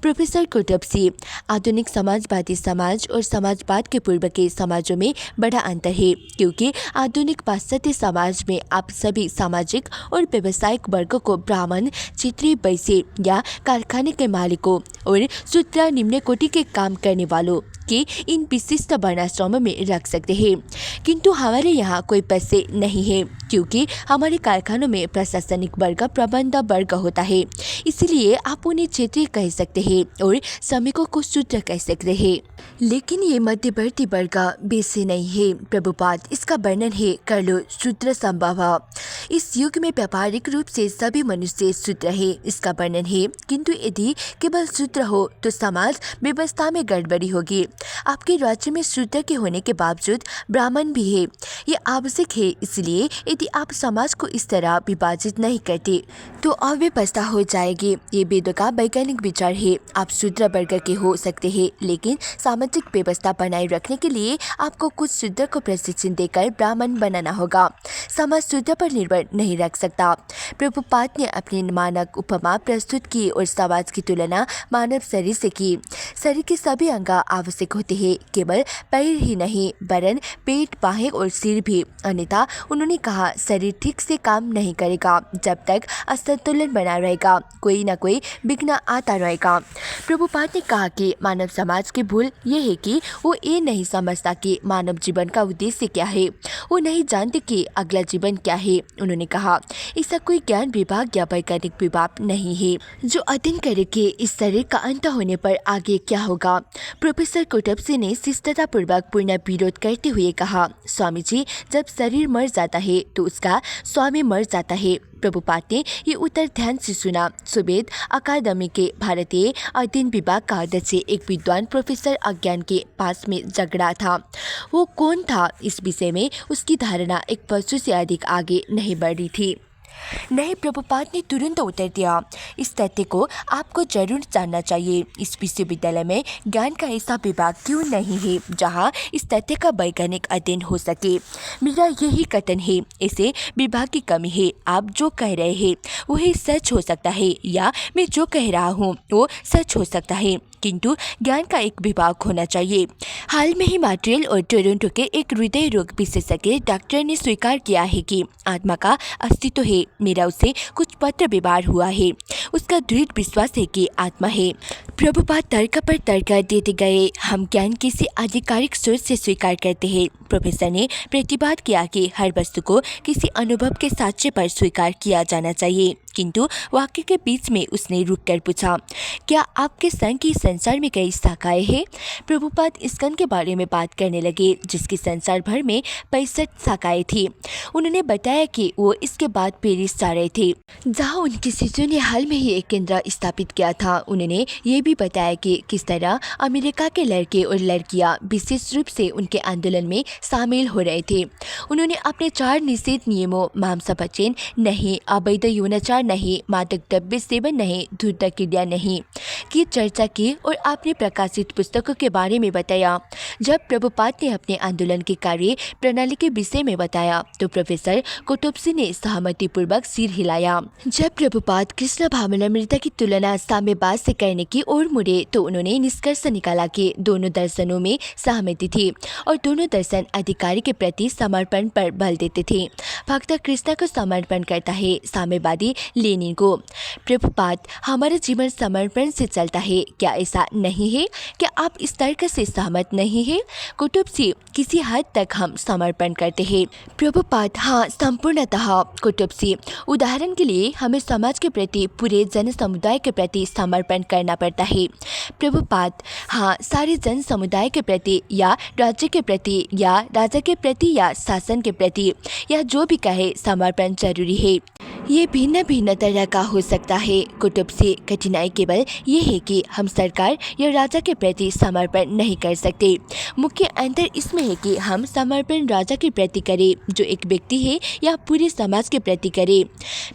प्रोफेसर कोटोप्सी आधुनिक समाजवादी समाज और समाजवाद के पूर्व के समाजों में बड़ा अंतर है, क्योंकि आधुनिक पाश्चात्य समाज में आप सभी सामाजिक और व्यावसायिक वर्गों को ब्राह्मण, क्षत्रिय, वैश्य या कारखाने के मालिकों और शूद्र निम्न कोटि के काम करने वालों के इन विशिष्ट वर्णाश्रमों में रख सकते हैं। किंतु हमारे यहाँ कोई पैसे नहीं है, क्योंकि हमारे कारखानों में प्रशासनिक वर्ग प्रबंध वर्ग होता है, इसलिए आप उन्हें क्षेत्रीय कह सकते हैं और श्रमिकों को शूद्र कह सकते हैं। लेकिन ये मध्यवर्ती वर्ग वैसे नहीं है। प्रभुपाद इसका वर्णन है कर लो शूद्र संभव। इस युग में व्यापारिक रूप से सभी मनुष्य शूद्र है, इसका वर्णन है। किंतु यदि केवल शूद्र हो तो समाज व्यवस्था में गड़बड़ी होगी। आपके राज्य में शूद्र के होने के बावजूद ब्राह्मण भी है, ये आवश्यक है। इसलिए यदि आप समाज को इस तरह विभाजित नहीं करते तो अव्यवस्था हो जाएगी। ये वेदों का वैज्ञानिक विचार है। आप शूद्र वर्ग के हो सकते हैं, लेकिन सामाजिक व्यवस्था बनाए रखने के लिए आपको कुछ शूद्र को प्रशिक्षण देकर ब्राह्मण बनाना होगा। समाज शूद्र पर निर्भर नहीं रख सकता। प्रभुपाद ने अपनी मानक उपमा प्रस्तुत की और समाज की तुलना मानव शरीर से की। शरीर के सभी अंग आवश्यक होते हैं, केवल पैर ही नहीं वरन पेट, बाहें और सिर भी। अन्यथा उन्होंने कहा शरीर ठीक से काम नहीं करेगा जब तक असंतुलन बना रहेगा, कोई ना कोई विघ्न आता रहेगा। प्रभुपाद ने कहा कि मानव समाज की भूल ये है कि वो ये नहीं समझता कि मानव जीवन का उद्देश्य क्या है। वो नहीं जानते कि अगला जीवन क्या है। उन्होंने कहा ऐसा कोई ज्ञान विभाग या वैज्ञानिक विभाग नहीं है जो अध्ययन करे कि इस शरीर का अंत होने पर आगे क्या होगा। प्रोफेसर कोटोप्सी ने शिष्टतापूर्वक पूर्ण विरोध करते हुए कहा, स्वामी जी, जब शरीर मर जाता है तो उसका स्वामी मर जाता है। प्रभुपाद ने ये उत्तर ध्यान से सुना। सुबेद अकादमी के भारतीय अध्ययन विभाग का अध्यक्ष एक विद्वान प्रोफेसर अज्ञान के पास में झगड़ा था। वो कौन था, इस विषय में उसकी धारणा एक पशु से अधिक आगे नहीं बढ़ रही थी। नहीं, प्रभुपाद ने तुरंत उत्तर दिया, इस तथ्य को आपको जरूर जानना चाहिए। इस विश्वविद्यालय में ज्ञान का ऐसा विभाग क्यों नहीं है जहां इस तथ्य का वैज्ञानिक अध्ययन हो सके। मेरा यही कथन है, ऐसे विभाग की कमी है। आप जो कह रहे हैं वही सच हो सकता है, या मैं जो कह रहा हूँ वो सच हो सकता है, किंतु ज्ञान का एक विभाग होना चाहिए। हाल में ही मॉन्ट्रियल और टोरंटो के एक हृदय रोग विशेषज्ञ डॉक्टर ने स्वीकार किया है कि आत्मा का अस्तित्व है। मेरा उससे कुछ पत्र व्यवहार हुआ है। उसका दृढ़ विश्वास है कि आत्मा है। प्रभुपाद तर्क पर तर्क देते गए। हम ज्ञान किसी आधिकारिक सोच से स्वीकार करते हैं। प्रोफेसर ने प्रतिवाद किया कि हर वस्तु को किसी अनुभव के साक्ष्य पर स्वीकार किया जाना चाहिए, किंतु वाक्य के बीच में उसने रुककर पूछा, क्या आपके संघ की संसार में कई शाखाएं हैं? प्रभुपाद स्कंद के बारे में बात करने लगे, जिसकी संसार भर में 65 शाखाएं थी। उन्होंने बताया कि वो इसके बाद पेरिस जा रहे थे, जहां उनके शिष्यों ने हाल में ही एक केंद्र स्थापित किया था। उन्होंने ये भी बताया कि किस तरह अमेरिका के लड़के और लड़कियां विशेष रूप से उनके आंदोलन में शामिल हो रहे थे। उन्होंने अपने 4 निषेध नियमों, मांसापचन नहीं, अवैध यौनाचार नहीं, मादक द्रव्य सेवन नहीं, धूर्त क्रिया नहीं की चर्चा की और अपनी प्रकाशित पुस्तकों के बारे में बताया। जब प्रभुपाद ने अपने आंदोलन की कार्य प्रणाली के विषय में बताया तो प्रोफेसर कोटोप्सी ने सहमतिपूर्वक सिर हिलाया। जब प्रभुपाद कृष्ण भावनामृता की तुलना साम्यवाद से करने की ओर मुड़े तो उन्होंने निष्कर्ष निकाला कि दोनों दर्शनों में सहमति थी और दोनों दर्शन अधिकारी के प्रति समर्पण पर बल देते थे। भक्त कृष्ण को समर्पण करता है, साम्यवादी लेनिन को। प्रभुपाद, हमारा जीवन समर्पण से चलता है, क्या ऐसा नहीं है? क्या आप इस तर्क से सहमत नहीं है? कोटोप्सी, किसी हद तक हम समर्पण करते हैं। प्रभुपाद, हाँ, संपूर्णतः। कोटोप्सी, उदाहरण के लिए हमें समाज के प्रति, पूरे जन समुदाय के प्रति समर्पण करना पड़ता है। प्रभुपाद, हाँ, सारे जन समुदाय के प्रति, या राज्य के प्रति, या राजा के प्रति, या शासन के प्रति, या जो भी कहे, समर्पण जरूरी है। ये भिन्न भिन्न तरह का हो सकता है। कुटुब कठिनाई केवल ये है कि हम सरकार या राजा के प्रति समर्पण नहीं कर सकते। मुख्य अंतर इसमें है कि हम समर्पण राजा के प्रति करें जो एक व्यक्ति है या पूरे समाज के प्रति करें।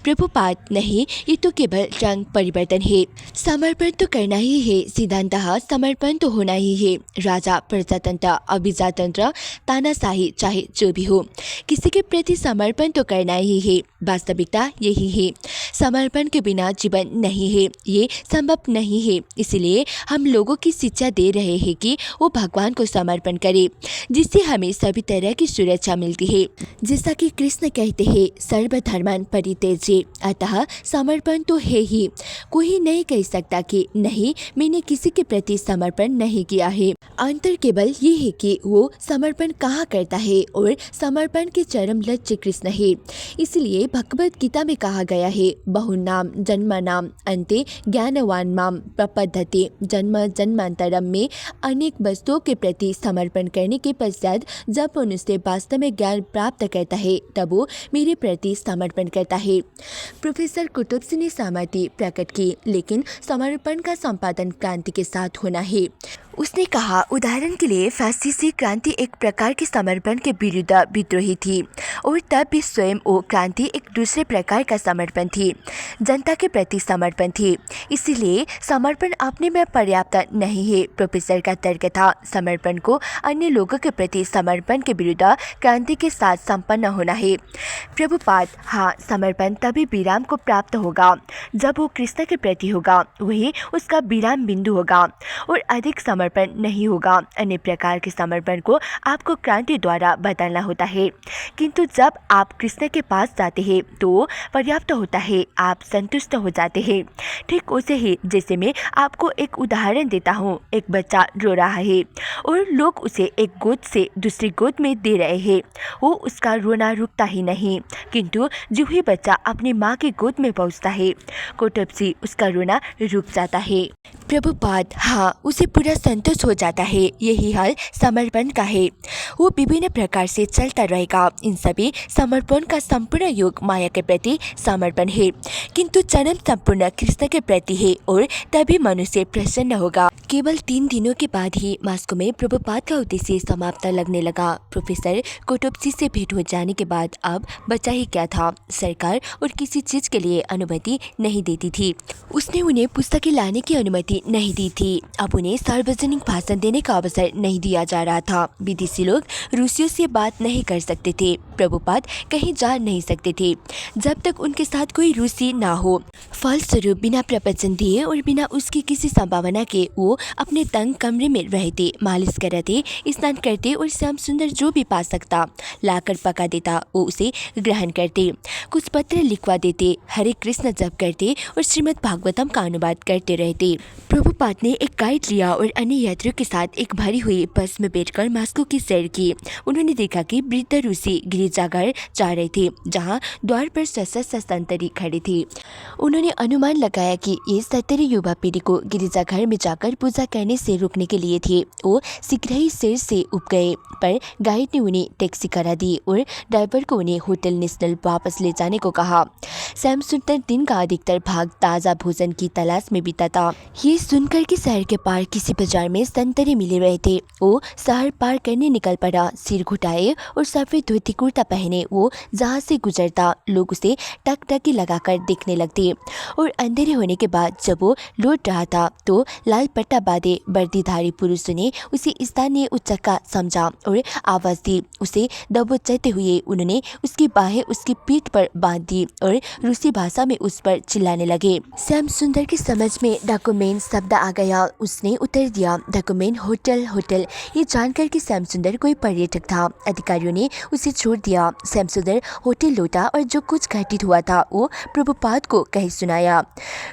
प्रभुपाद, नहीं, ये तो केवल रंग परिवर्तन है। समर्पण तो करना ही है, सिद्धांतः समर्पण तो होना ही है। राजा, प्रजातंत्र, अभिजातंत्र, तानाशाही, चाहे जो भी हो, किसी के प्रति समर्पण तो करना ही है। वास्तविकता यही है। समर्पण के बिना जीवन नहीं है, ये संभव नहीं है। इसलिए हम लोगों की शिक्षा दे रहे हैं कि वो भगवान को समर्पण करें, जिससे हमें सभी तरह की सुरक्षा मिलती है। जैसा कि कृष्ण कहते हैं, सर्वधर्मान् परित्यज्य। अतः समर्पण तो है ही। कोई नहीं कह सकता कि नहीं, मैंने किसी के प्रति समर्पण नहीं किया है। अंतर केवल ये है कि वो समर्पण कहाँ करता है और समर्पण के चरम लक्ष्य कृष्ण है। इसलिए भगवद गीता में कहा गया है, बहुनाम जन्मनाम अन्ते ज्ञानवान माम प्रपद्यते। जन्म जन्मांतरम में अनेक वस्तुओं के प्रति समर्पण करने के पश्चात जब मनुष्य वास्तव में ज्ञान प्राप्त करता है तब वो मेरे प्रति समर्पण करता है। प्रोफेसर कुतुब ने सहमति प्रकट की, लेकिन समर्पण का संपादन क्रांति के साथ होना है। उसने कहा, उदाहरण के लिए फासिसी क्रांति एक प्रकार की समर्पण के विरुद्ध विद्रोही थी और तब भी स्वयं वो क्रांति एक दूसरे प्रकार का समर्पण थी, जनता के प्रति समर्पण थी। इसीलिए समर्पण अपने में पर्याप्त नहीं है। प्रोफेसर का तर्क था, समर्पण को अन्य लोगों के प्रति समर्पण के विरुद्ध क्रांति के साथ संपन्न होना है। प्रभुपाद, हाँ, समर्पण तभी विराम को प्राप्त होगा जब वो कृष्ण के प्रति होगा, वही उसका विराम बिंदु होगा और अधिक समर्पण नहीं होगा। अन्य प्रकार के समर्पण को आपको क्रांति द्वारा बदलना होता है, किंतु जब आप कृष्ण के पास जाते हैं तो पर्याप्त होता है, आप संतुष्ट हो जाते हैं। ठीक उसे ही जैसे मैं आपको एक उदाहरण देता हूँ। एक बच्चा रो रहा है और लोग उसे एक गोद से दूसरी गोद में दे रहे हैं। वो उसका रोना रुकता ही नहीं, किंतु जो ही बच्चा अपनी माँ की गोद में पहुँचता है, कोटोप्सी, उसका रोना रुक जाता है। प्रभुपाद, हाँ, उसे पूरा संतोष हो जाता है। यही हाल समर्पण का है। वो विभिन्न प्रकार से चलता रहेगा। इन सभी समर्पण का संपूर्ण योग माया के प्रति समर्पण है, किंतु जन्म संपूर्ण कृष्ण के प्रति है और तभी मनुष्य प्रसन्न होगा। केवल 3 दिनों के बाद ही मास्को में प्रभुपाद का उद्देश्य समाप्त लगने लगा। प्रोफेसर कोटोप्सी से भेंट हो जाने के बाद अब बचा ही क्या था। सरकार और किसी चीज के लिए अनुमति नहीं देती थी। उसने उन्हें पुस्तकें लाने की अनुमति नहीं दी थी। अब उन्हें सार्वजनिक भाषण देने का अवसर नहीं दिया जा रहा था। विदेशी लोग रूसियों से बात नहीं कर सकते थे। प्रभुपाद कहीं जा नहीं सकते थे जब तक उनके साथ कोई रूसी ना हो। फलस्वरूप बिना प्रवचन दिए और बिना उसकी किसी संभावना के वो अपने तंग कमरे में रहते, मालिश कराते, स्नान करते और श्याम सुंदर जो भी पा सकता लाकर पका देता वो उसे ग्रहण करते। कुछ पत्र लिखवा देते, हरे कृष्ण जप करते और श्रीमद् भागवतम का अनुवाद करते रहते। प्रभुपाद ने एक गाइड लिया और अन्य यात्रियों के साथ एक भरी हुई बस में बैठकर मास्को की सैर की। उन्होंने देखा कि वृद्ध रूसी गिरजाघर जा रहे थे, जहाँ द्वार पर सशस्त्र संतरी खड़े थे। उन्होंने अनुमान लगाया कि ये संतरी युवा पीढ़ी को गिरजाघर में जाकर पूजा करने से रोकने के लिए थे। वो शीघ्र ही सैर से उब गए, पर गाइड ने उन्हें टैक्सी करा दी और ड्राइवर को उन्हें होटल नेशनल वापस ले जाने को कहा। श्याम सुंदर दिन का अधिकतर भाग ताज़ा भोजन की तलाश में बीता था। ये सुनकर कि शहर के पार किसी बाजार में संतरे मिले रहे थे, वो शहर पार करने निकल पड़ा। सिर घुटाए और सफेद धोती कुर्ता पहने वो जहाँ से गुजरता लोग उसे टकटकी लगाकर देखने लगते। और अंधेरे होने के बाद जब वो लौट रहा था तो लाल पट्टा बांधे वर्दीधारी पुरुषों ने उसे स्थानीय उच्चका समझा और आवाज दी। उसे दबोचते हुए उन्होंने उसकी बाहें उसकी पीठ पर बांध दी और रूसी भाषा में उस पर चिल्लाने लगे। श्याम सुंदर की समझ में डॉक्यूमेंट शब्द आ गया। उसने उत्तर दिया, डॉक्यूमेंट होटल होटल। ये जानकर कि श्याम सुंदर कोई पर्यटक था। अधिकारियों ने उसे छोड़ दिया। श्याम सुंदर होटल लौटा और जो कुछ घटित हुआ था वो प्रभुपाद को कह सुनाया।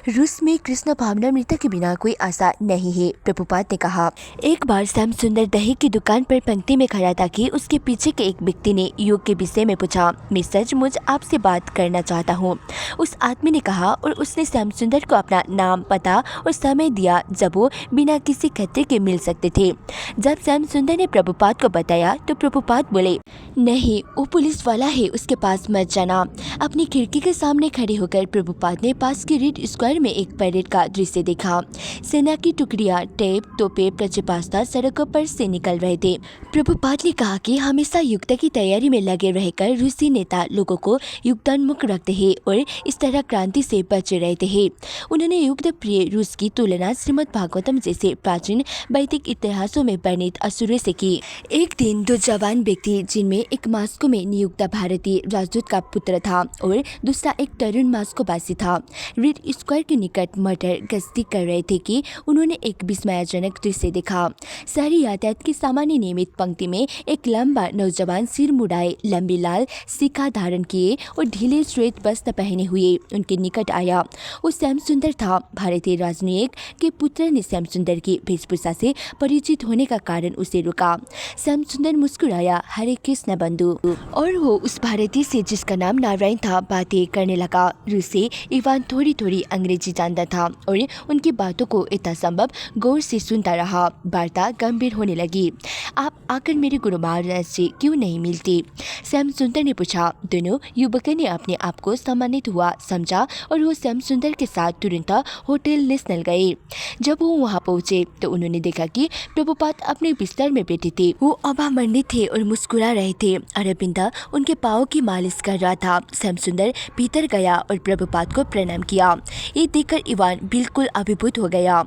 रूस में कृष्ण भावनामृत के बिना कोई आशा नहीं है, प्रभुपाद ने कहा। एक बार श्याम सुंदर दही की दुकान पर पंक्ति में खड़ा था कि उसके पीछे के एक व्यक्ति ने योग के विषय में पूछा। मैं सचमुच आपसे बात करना चाहता हूँ, उस आदमी ने कहा और उसने श्याम सुंदर को अपना नाम, पता और समय दिया जब वो बिना किसी खतरे के मिल सकते थे। जब श्याम सुंदर ने प्रभुपाद को बताया तो प्रभुपाद बोले, नहीं वो पुलिस वाला है, उसके पास मत जाना। अपनी खिड़की के सामने खड़े होकर प्रभुपाद ने पास के रेड स्क्वायर में एक परेड का दृश्य देखा। सेना की टुकड़ियां टेप तोपे प्रचपास्ता सड़कों पर से निकल रहे थे। प्रभुपाद ने कहा कि हमेशा युद्ध की तैयारी में लगे रहकर रूसी नेता लोगों को युद्धोन्मुख रखते हैं और इस तरह क्रांति से बचे रहते हैं। उन्होंने युद्ध प्रिय रूस की तुलना श्रीमद् भागवतम जैसे प्राचीन वैदिक इतिहासों में वर्णित असुरों से की। एक दिन 2 जवान व्यक्ति, जिनमें एक मास्को में नियुक्त भारतीय राजदूत का पुत्र था और दूसरा एक तरुण मास्कोवासी था, रेड स्क्वायर के निकट मटर गश्ती कर रहे थे कि उन्होंने एक विस्मयजनक दृश्य देखा। शहरी यातायात की सामान्य नियमित पंक्ति में एक लंबा नौजवान सिर मुड़ाए, लंबी लाल शिखा धारण किए और ढीले श्वेत वस्त्र पहने हुए उनके निकट आया। वो श्याम सुंदर था। भारतीय राजनयिक के पुत्र ने श्याम सुंदर की वेशभूषा से परिचित होने का कारण उसे रोका। श्याम सुंदर मुस्कुराया, हरे कृष्ण बंधु, और वो उस भारतीय से जिसका नाम नारायण था बातें करने लगा। रूसी इवान थोड़ी थोड़ी अंग्रेजी जानता था और उनकी बातों को यथासंभव गौर से सुनता रहा। वार्ता गंभीर होने लगी। आप आकर मेरे गुरु महाराज से क्यों नहीं मिलते? श्याम सुंदर ने पूछा। दोनों युवकों ने अपने आप को सम्मानित हुआ समझा और वो श्याम सुंदर के साथ तुरंत होटल नेशनल गए। जब वो वहाँ पहुँचे तो उन्होंने देखा कि प्रभुपाद अपने बिस्तर में बैठे थे। वो अभामंडित थे और मुस्कुरा रहे थे। अरविंद उनके पाँव की मालिश कर रहा था। श्याम सुंदर भीतर गया और प्रभुपाद को प्रणाम किया। ये देखकर इवान बिल्कुल अभिभूत हो गया।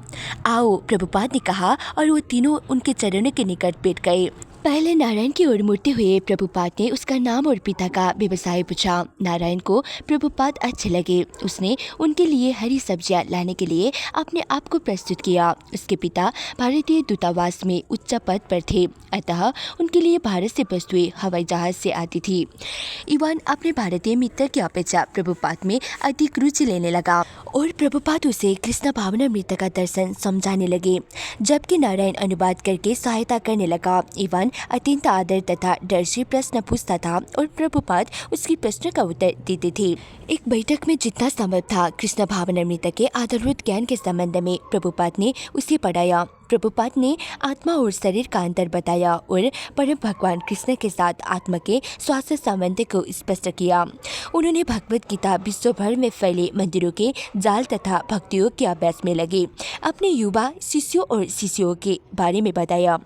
आओ, प्रभुपाद ने कहा और वो तीनों उनके चरणों के निकट बैठ गए। पहले नारायण की ओर मुड़ते हुए प्रभुपाद ने उसका नाम और पिता का व्यवसाय पूछा। नारायण को प्रभुपाद अच्छे लगे। उसने उनके लिए हरी सब्जियां लाने के लिए अपने आप को प्रस्तुत किया। उसके पिता भारतीय दूतावास में उच्च पद पर थे, अतः उनके लिए भारत से वस्तुएं हवाई जहाज से आती थी। इवान अपने भारतीय मित्र की अपेक्षा प्रभुपाद में अधिक रुचि लेने लगा और प्रभुपाद उसे कृष्ण भावनामृत का दर्शन समझाने लगे, जबकि नारायण अनुवाद करके सहायता करने लगा। इवान अत्यंत आदर तथा डर से प्रश्न पूछता था और प्रभुपाद उसकी प्रश्न का उत्तर देते थे। एक बैठक में जितना संभव था कृष्ण भावनामृत के आधारभूत ज्ञान के संबंध में प्रभुपाद ने उसे पढ़ाया। प्रभुपाद ने आत्मा और शरीर का अंतर बताया और परम भगवान कृष्ण के साथ आत्मा के स्वास्थ्य संबंध को स्पष्ट किया। उन्होंने भगवत गीता विश्व भर में फैले मंदिरों के जाल तथा भक्तियों के अभ्यास में लगे अपने युवा शिष्यों और शिष्यों के बारे में बताया।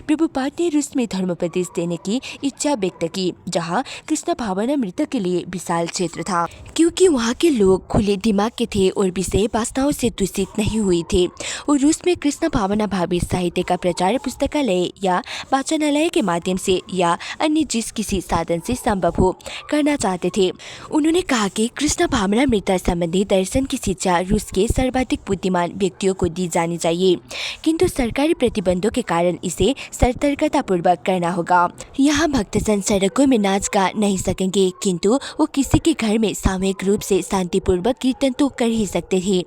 प्रभुपाद ने रूस में धर्मोपदेश देने की इच्छा व्यक्त की, जहाँ कृष्ण भावनामृत के लिए विशाल क्षेत्र था, क्योंकि वहाँ के लोग खुले दिमाग के थे और विषय वासनाओं से दूषित नहीं हुए थे। और रूस में कृष्ण भावना भावी साहित्य का प्रचार पुस्तकालय या वाचनालय के माध्यम से या अन्य जिस किसी साधन से संभव हो करना चाहते थे। उन्होंने कहा कि कृष्ण भावनामृत संबंधी दर्शन की शिक्षा रूस के सर्वाधिक बुद्धिमान व्यक्तियों को दी जानी चाहिए, किंतु सरकारी प्रतिबंधों के कारण इसे सतर्कतापूर्वक करना होगा। यहाँ भक्तजन सड़कों में नाच गा नहीं सकेंगे, किंतु वो किसी के घर में सामूहिक रूप से शांतिपूर्वक कीर्तन तो कर ही सकते थे।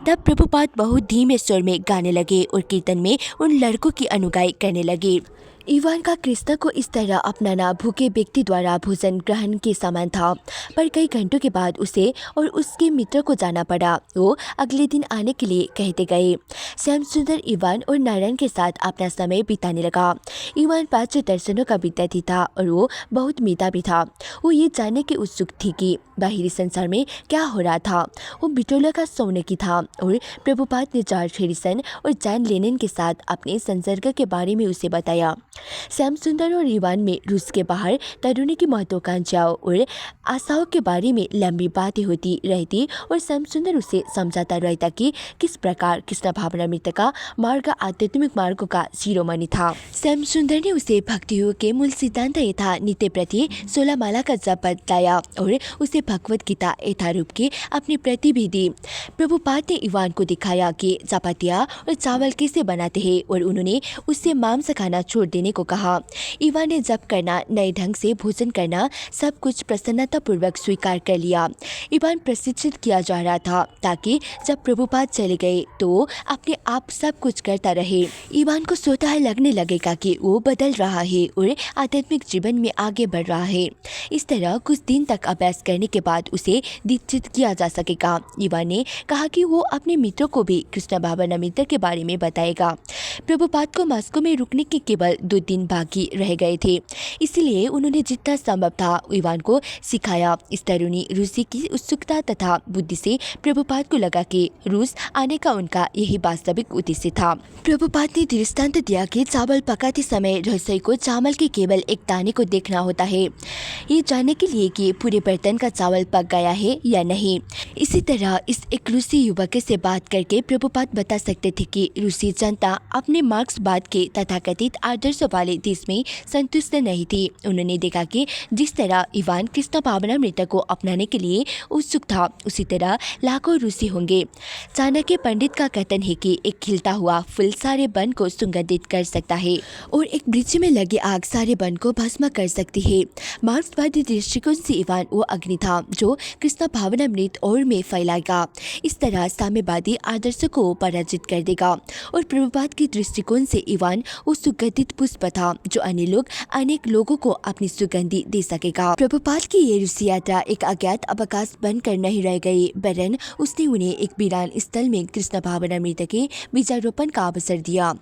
तब प्रभुपाद बहुत धीमे स्वर में गाने लगे और कीर्तन में उन लड़कों की अनुगाई करने लगे। इवान का कृष्ण को इस तरह अपनाना भूखे व्यक्ति द्वारा भोजन ग्रहण के समान था, पर कई घंटों के बाद उसे और उसके मित्र को जाना पड़ा। वो अगले दिन आने के लिए कहते गए। श्याम सुंदर इवान और नारायण के साथ अपना समय बिताने लगा। इवान 5 दर्शनों का विद्यार्थी था और वो बहुत मीठा भी था। वो ये जानने की उत्सुक थी कि बाहरी संसार में क्या हो रहा था। वो बिटोला का सौनकी था और प्रभुपाद ने जॉर्ज हैरिसन और जॉन लेनिन के साथ अपने संसर्ग के बारे में उसे बताया। श्याम सुंदर और इवान में रूस के बाहर तरुणी की महत्वाकांक्षाओं और आशाओं के बारे में लंबी बातें होती रहती और श्याम सुंदर उसे समझाता रहता कि किस प्रकार कृष्ण भावनामृत का मार्ग आध्यात्मिक मार्गों का शिरोमणि था। श्याम सुंदर ने उसे भक्ति योग के मूल सिद्धांत यथा नित्य प्रति 16 माला का जप बताया और उसे भगवत गीता यथारूप की अपनी प्रति भी दी। प्रभुपाद ने इवान को दिखाया कि चपातियाँ और चावल कैसे बनाते हैं और उन्होंने उससे मांस खाना छोड़ देने को कहा। इवान ने जप करना, नए ढंग से भोजन करना, सब कुछ प्रसन्नतापूर्वक स्वीकार कर लिया। इवान प्रशिक्षित किया जा रहा था ताकि जब प्रभुपाद चले गए तो अपने आप सब कुछ करता रहे। इवान को स्वतः लगने लगेगा कि वो बदल रहा है और आध्यात्मिक जीवन में आगे बढ़ रहा है। इस तरह कुछ दिन तक अभ्यास करने के बाद उसे दीक्षित किया जा सकेगा। इवान ने कहा कि वो अपने मित्रों को भी कृष्ण भावनामृत के बारे में बताएगा। प्रभुपाद को मॉस्को में रुकने के केवल 2 दिन बाकी रह गए थे, इसलिए उन्होंने जितना संभव था इवान को सिखाया। इस तरुणी रूसी की उत्सुकता तथा बुद्धि से प्रभुपाद को लगा कि रूस आने का उनका यही वास्तविक उद्देश्य था। प्रभुपाद ने दृष्टांत दिया कि चावल पकाते समय रसोई को चावल के केवल एक दाने को देखना होता है, ये जानने के लिए कि पूरे बर्तन का चावल पक गया है या नहीं। इसी तरह इस एक रूसी युवक से बात करके प्रभुपाद बता सकते थे कि रूसी जनता अपने मार्क्सवाद के तथाकथित आदर्श वाले देश में संतुष्ट नहीं थी। उन्होंने देखा कि जिस तरह इवान कृष्ण भावनामृत को अपनाने के लिए उत्सुक था, उसी तरह लाखों रूसी होंगे। चाणक्य पंडित का कथन है कि एक खिलता हुआ फूल सारे वन को सुगंधित कर सकता है और एक वृक्ष में लगी आग सारे वन को भस्म कर सकती है। मार्क्सवादी दृष्टिकोण से इवान वो अग्नि था जो कृष्ण भावनामृत और में फैलाएगा। इस तरह साम्यवादी आदर्श को पराजित कर देगा और प्रभुपाद के दृष्टिकोण से इवान वो सुगंधित पुष्प था जो अनेक लोगों को अपनी सुगंधि दे सकेगा। प्रभुपाद की ये रूसी यात्रा एक अज्ञात अवकाश बनकर नहीं रह गई, वरन उसने उन्हें एक वीरान स्थल में कृष्ण भावनामृत के बीजारोपण का अवसर दिया।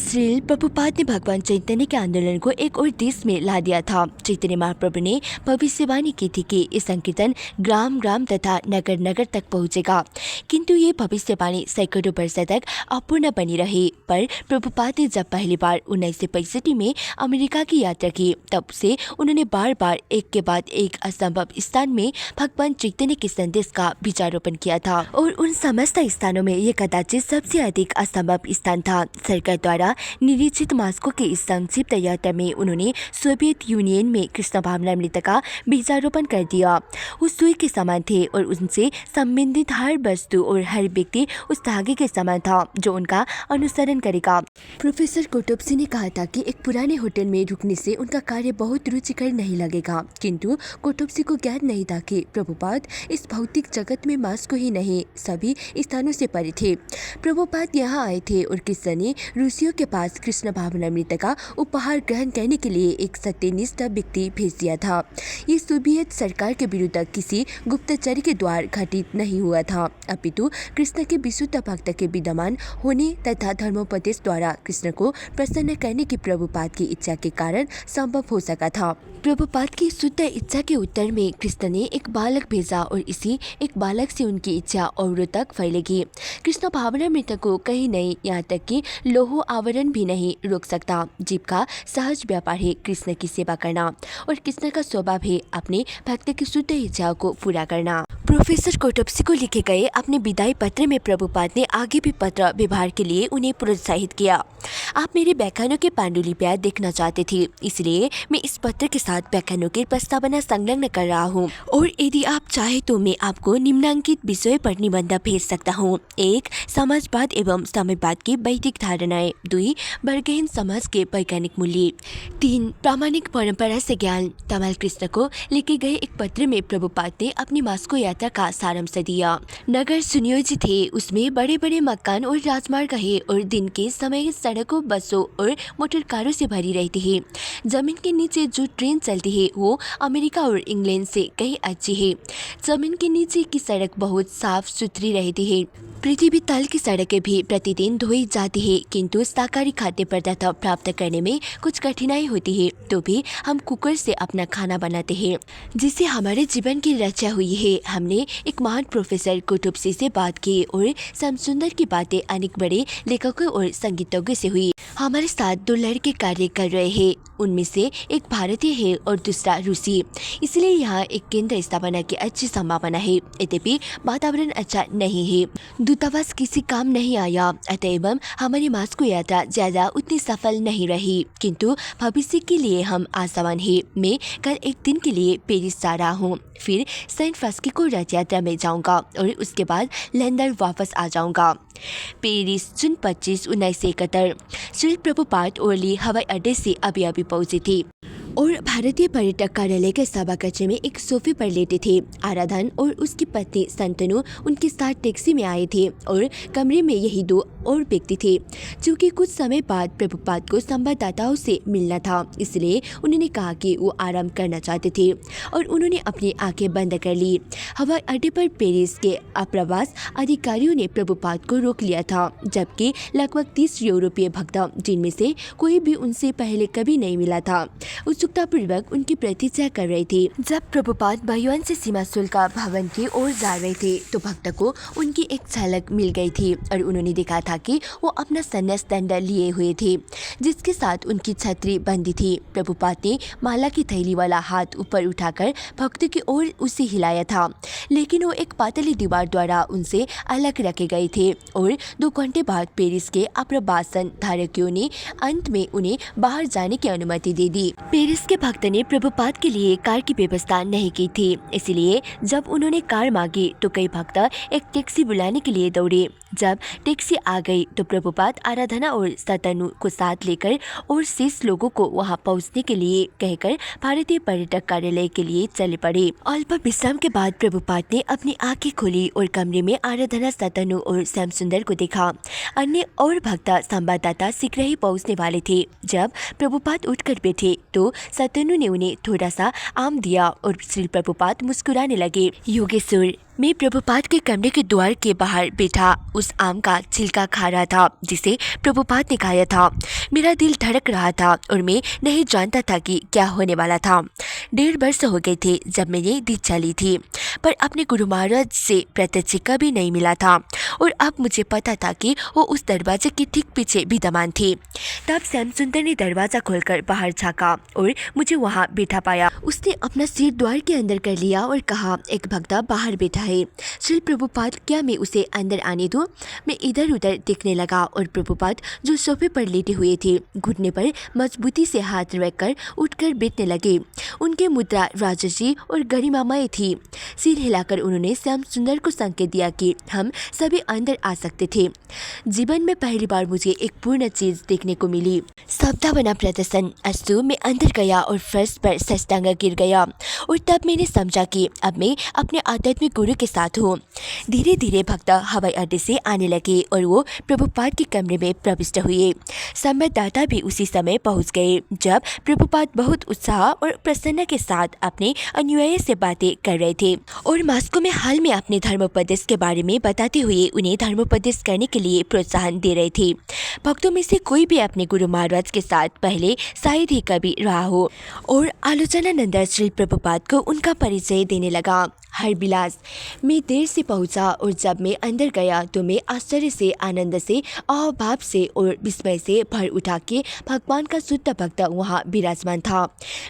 श्रील प्रभुपाद ने भगवान चैतन्य के आंदोलन को एक और देश में ला दिया था। चैतन्य महाप्रभु ने भविष्यवाणी की थी कि ये संकीर्तन ग्राम ग्राम तथा नगर नगर तक पहुंचेगा, किंतु ये भविष्यवाणी सैकड़ों वर्ष तक अपूर्ण बनी रही। पर प्रभुपाद ने जब पहली बार 1965 में अमेरिका की यात्रा की, तब से उन्होंने बार बार एक के बाद एक असंभव स्थान में भगवान चैतन्य के संदेश का बीजारोपण किया था और उन समस्त स्थानों में ये कदाचित सबसे अधिक असंभव स्थान था। सरकार द्वारा निरीक्षित मॉस्को के इस संक्षिप्त यात्रा में उन्होंने सोवियत यूनियन में कृष्ण भावनामृत का बीजारोपण कर दिया। वो सुई के समान थे और उनसे संबंधित हर वस्तु और हर व्यक्ति उस धागे के समान था जो उनका अनुसरण करेगा। प्रोफेसर कोटोप्सी ने कहा था कि एक पुराने होटल में रुकने से उनका कार्य बहुत रुचिकर नहीं लगेगा, किंतु कोटोप्सी को ज्ञात नहीं था कि प्रभुपाद इस भौतिक जगत में मास्को ही नहीं सभी स्थानों से परे थे। प्रभुपाद यहाँ आए थे और कृष्ण ने रूसियों के पास कृष्ण भावनामृत का उपहार ग्रहण करने के लिए एक सत्यनिष्ठ व्यक्ति भेज दिया था। ये सोवियत सरकार के विरुद्ध किसी गुप्तचर के द्वारा घटित नहीं हुआ था, अपितु कृष्ण के विशुद्ध भक्त के विद्यमान होने तथा धर्मोपदेश द्वारा कृष्ण को प्रसन्न करने की प्रभुपाद की इच्छा के कारण संभव हो सका था। प्रभुपाद की शुद्ध इच्छा के उत्तर में कृष्ण ने एक बालक भेजा और इसी एक बालक से उनकी इच्छा औरों तक फैलेगी। कृष्ण भावनामृत को कहीं नहीं, यहाँ तक कि लोह आवरण भी नहीं रोक सकता। जीव का सहज व्यापार है कृष्ण की सेवा करना और कृष्ण का स्वभाव है अपने भक्त की शुद्ध इच्छाओं को पूरा करना। प्रोफेसर कोटोप्सी को लिखे गए अपने विदाई पत्र में प्रभुपाद ने आगे भी पत्र व्यवहार के लिए उन्हें प्रोत्साहित किया। आप मेरे व्याख्यानों के पांडुलिपियां देखना चाहते थे, इसलिए मैं इस पत्र के साथ व्याख्यानों की प्रस्तावना संलग्न कर रहा हूँ और यदि आप चाहे तो मैं आपको निम्नांकित विषय पर निबंध भेज सकता हूँ। 1. समाजवाद एवं साम्यवाद की वैदिक धारणाएं। 2. वर्गहीन समाज के वैज्ञानिक मूल्य। 3. प्रामाणिक परंपरा से ज्ञान। तमाल कृष्ण को लिखे गए एक पत्र में प्रभुपाद ने अपनी मास्को यात्रा का सारांश दिया। नगर सुनियोजित है, उसमें बड़े बड़े मकान और राजमार्ग है और दिन के समय सड़कों, बसों और मोटर कारों से भरी रहती है। जमीन के नीचे जो ट्रेन चलती है वो अमेरिका और इंग्लैंड से कहीं अच्छी है। जमीन के नीचे की सड़क बहुत साफ सुथरी रहती है। पृथ्वी तल की सड़कें भी प्रतिदिन धोई जाती है, किंतु शाकाहारी खाद्य पदार्थ प्राप्त करने में कुछ कठिनाई होती है, तो भी हम कुकर से अपना खाना बनाते हैं, जिससे हमारे जीवन की रक्षा हुई है। हमने एक महान प्रोफेसर कोटोप्सी से बात की और श्यामसुंदर की बातें अनेक बड़े लेखकों और संगीतज्ञों से हुई। हमारे साथ 2 लड़के कार्य कर रहे हैं, उनमें से एक भारतीय है और दूसरा रूसी, इसलिए यहाँ एक केंद्र स्थापना की अच्छी संभावना है। यद्यपि वातावरण अच्छा नहीं है, दूतावास किसी काम नहीं आया, अतएव हमारी मास्को यात्रा ज्यादा उतनी सफल नहीं रही, किंतु भविष्य के लिए हम आशावान हैं। मैं कल एक दिन के लिए पेरिस जा रहा हूँ, फिर सेंट फ्रांसिस्को रथ यात्रा में जाऊँगा और उसके बाद लंदन वापस आ जाऊँगा। पेरिस, जून 25, 1971। श्री प्रभुपाद ओरली हवाई अड्डे से अभी अभी पहुंचे थे और भारतीय पर्यटक कार्यालय के सभा कक्ष में एक सोफे पर लेटे थे। आराधन और उसकी पत्नी संतनु उनके साथ टैक्सी में आए थे और कमरे में यही 2 और व्यक्ति थे। चूँकि कुछ समय बाद प्रभुपाद को संवाददाताओं से मिलना था, इसलिए उन्होंने कहा कि वो आराम करना चाहते थे और उन्होंने अपनी आंखें बंद कर ली। हवाई अड्डे पर पेरिस के आप्रवास अधिकारियों ने प्रभुपाद को रोक लिया था, जबकि लगभग 30 यूरोपीय भक्त, जिनमें से कोई भी उनसे पहले कभी नहीं मिला था, उत्सुकतापूर्वक उनकी प्रतीक्षा कर रहे थे। जब प्रभुपाद बायुआन से सीमा शुल्क भवन की ओर जा रहे थे तो भक्त को उनकी एक झलक मिल गई थी और उन्होंने देखा था कि वो अपना संन्यास दंड लिए हुए थे, जिसके साथ उनकी छतरी बंदी थी। प्रभुपाद ने माला की थैली वाला हाथ ऊपर उठाकर भक्त की ओर उसे हिलाया था, लेकिन वो एक पातली दीवार द्वारा उनसे अलग रखे गए थे और 2 घंटे बाद पेरिस के आप्रवासन धारकों ने अंत में उन्हें बाहर जाने की अनुमति दे दी। पेरिस के भक्त ने प्रभुपाद के लिए कार की व्यवस्था नहीं की थी, इसलिए जब उन्होंने कार मांगी तो कई भक्त एक टैक्सी बुलाने के लिए दौड़े। जब टैक्सी आ गई तो प्रभुपाद आराधना और सतनु को साथ लेकर और शेष लोगों को वहां पहुंचने के लिए कहकर भारतीय पर्यटक कार्यालय के लिए चले पड़े। अल्प विश्राम के बाद प्रभुपाद ने अपनी आंखें खोली और कमरे में आराधना, सतनु और श्यामसुंदर को देखा। अन्य और भक्त संवाददाता शीघ्र ही पहुंचने वाले थे। जब प्रभुपाद उठकर बैठे तो सतनु ने उन्हें थोड़ा सा आम दिया और श्री प्रभुपाद मुस्कुराने लगे। योगेश्वर, मैं प्रभुपाद के कमरे के द्वार के बाहर बैठा उस आम का छिलका खा रहा था जिसे प्रभुपाद ने खाया था। मेरा दिल धड़क रहा था और मैं नहीं जानता था कि क्या होने वाला था। 1.5 वर्ष हो गए थे जब मैंने दीक्षा ली थी, पर अपने गुरु महाराज से प्रत्यक्ष कभी नहीं मिला था और अब मुझे पता था कि वो उस दरवाजे के ठीक पीछे विद्यमान थे। तब श्यामसुंदर ने दरवाजा खोलकर बाहर झाँका और मुझे वहाँ बैठा पाया। उसने अपना सिर द्वार के अंदर कर लिया और कहा, एक भक्त बाहर बैठा है। श्री प्रभुपाद, क्या मैं उसे अंदर आने दूं? मैं इधर उधर देखने लगा और प्रभुपाद जो सोफे पर लेटे हुए थे घुटने पर मजबूती से हाथ रखकर उठकर बैठने लगे। उनकी मुद्रा राजसी और गरिमामय थी। सिर हिलाकर उन्होंने श्याम सुंदर को संकेत दिया कि हम सभी अंदर आ सकते थे। जीवन में पहली बार मुझे एक पूर्ण चीज देखने को मिली। शब्द बना प्रदर्शन। अस्तु मैं अंदर गया और फर्श पर सष्टांग गिर गया और तब मैंने समझा कि अब मैं अपने आध्यात्मिक गुरु के साथ हूँ। धीरे धीरे भक्त हवाई अड्डे से आने लगे और वो प्रभुपाद के कमरे में प्रविष्ट हुए। संवाददाता भी उसी समय पहुंच गए जब प्रभुपाद बहुत उत्साह और प्रसन्न के साथ अपने अनुयायी से बातें कर रहे थे और मॉस्को में हाल में अपने धर्मोपदेश के बारे में बताते हुए उन्हें धर्मोपदेश करने के लिए प्रोत्साहन दे रहे थे। भक्तों में से कोई भी अपने गुरु महाराज के साथ पहले शायद ही कभी रहा हो और आलोचनानंद श्री प्रभुपाद को उनका परिचय देने लगा। हरबिलास। मैं देर से पहुंचा और जब मैं अंदर गया तो मैं आश्चर्य से, आनंद से, अभाव से और विस्मय से भर उठा के भगवान का शुद्ध भक्त वहाँ विराजमान था।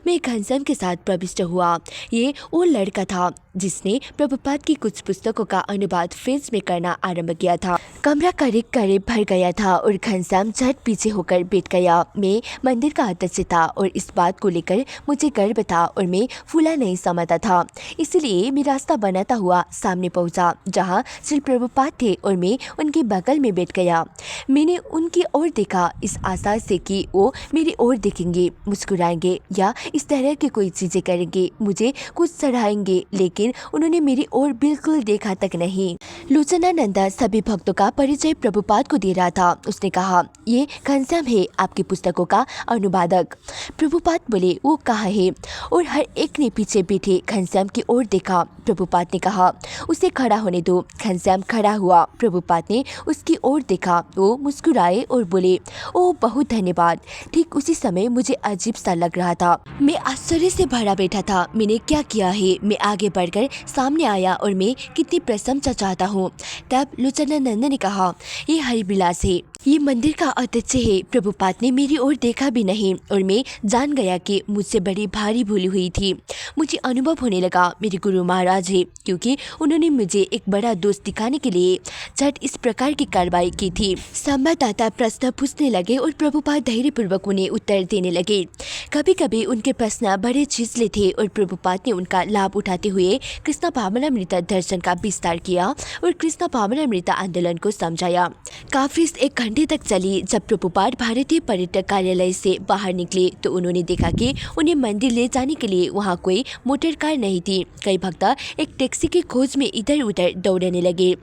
मैं घनश्याम के साथ प्रविष्ट हुआ। ये वो लड़का था जिसने प्रभुपाद की कुछ पुस्तकों का अनुवाद फ्रेंच में करना आरंभ किया था। कमरा करीब करीब भर गया था और घनश्याम झट पीछे होकर बैठ गया। मैं मंदिर का अध्यक्ष था और इस बात को लेकर मुझे गर्व था और मैं फूला नहीं समझता था, इसलिए मैं रास्ता बनाता हुआ सामने पहुंचा जहां श्री प्रभुपाद थे और मैं उनके बगल में बैठ गया। मैंने उनकी ओर देखा इस आशा से कि वो मेरी ओर देखेंगे, मुस्कुराएंगे या इस तरह की कोई चीजें करेंगे, मुझे कुछ सराहेंगे, लेकिन उन्होंने मेरी ओर बिल्कुल देखा तक नहीं। लोचनानंदा सभी भक्तों का परिचय प्रभुपाद को दे रहा था। उसने कहा, ये घनश्याम है, आपकी पुस्तकों का अनुवादक। प्रभुपाद बोले, वो कहाँ है? और हर एक ने पीछे बैठे घनश्याम की ओर देखा। प्रभुपाद ने कहा, उसे खड़ा होने दो। घनश्याम खड़ा हुआ। प्रभुपाद ने उसकी ओर देखा। वो मुस्कुराए और बोले, ओ बहुत धन्यवाद। ठीक उसी समय मुझे अजीब सा लग रहा था। मैं आश्चर्य से भरा बैठा था। मैंने क्या किया है? मैं आगे बढ़कर सामने आया और मैं कितनी प्रशंसा चाहता हूँ। तब लोचनानंद ने कहा, ये हरिबिलास है, ये मंदिर का अध्यक्ष है। प्रभुपाद ने मेरी ओर देखा भी नहीं और मैं जान गया कि मुझसे बड़ी भारी भूल हुई थी। मुझे अनुभव होने लगा मेरे गुरु महाराज है, क्योंकि उन्होंने मुझे एक बड़ा दोस्त दिखाने के लिए झट इस प्रकार की कार्रवाई की थी। संवाददाता प्रश्न पूछने लगे और प्रभुपाद धैर्यपूर्वक उन्हें उत्तर देने लगे। कभी कभी उनके प्रश्न बड़े छिछले थे और प्रभुपाद ने उनका लाभ उठाते हुए कृष्ण भावनामृत दर्शन का विस्तार किया और कृष्ण भावनामृत आंदोलन को समझाया। काफी 1 घंटे तक चली। जब प्रभुपाद भारतीय पर्यटक कार्यालय से बाहर निकले तो उन्होंने देखा कि उन्हें मंदिर ले जाने के लिए वहाँ कोई मोटर कार नहीं थी। कई भक्त एक टैक्सी की खोज में इधर उधर दौड़ने लगे।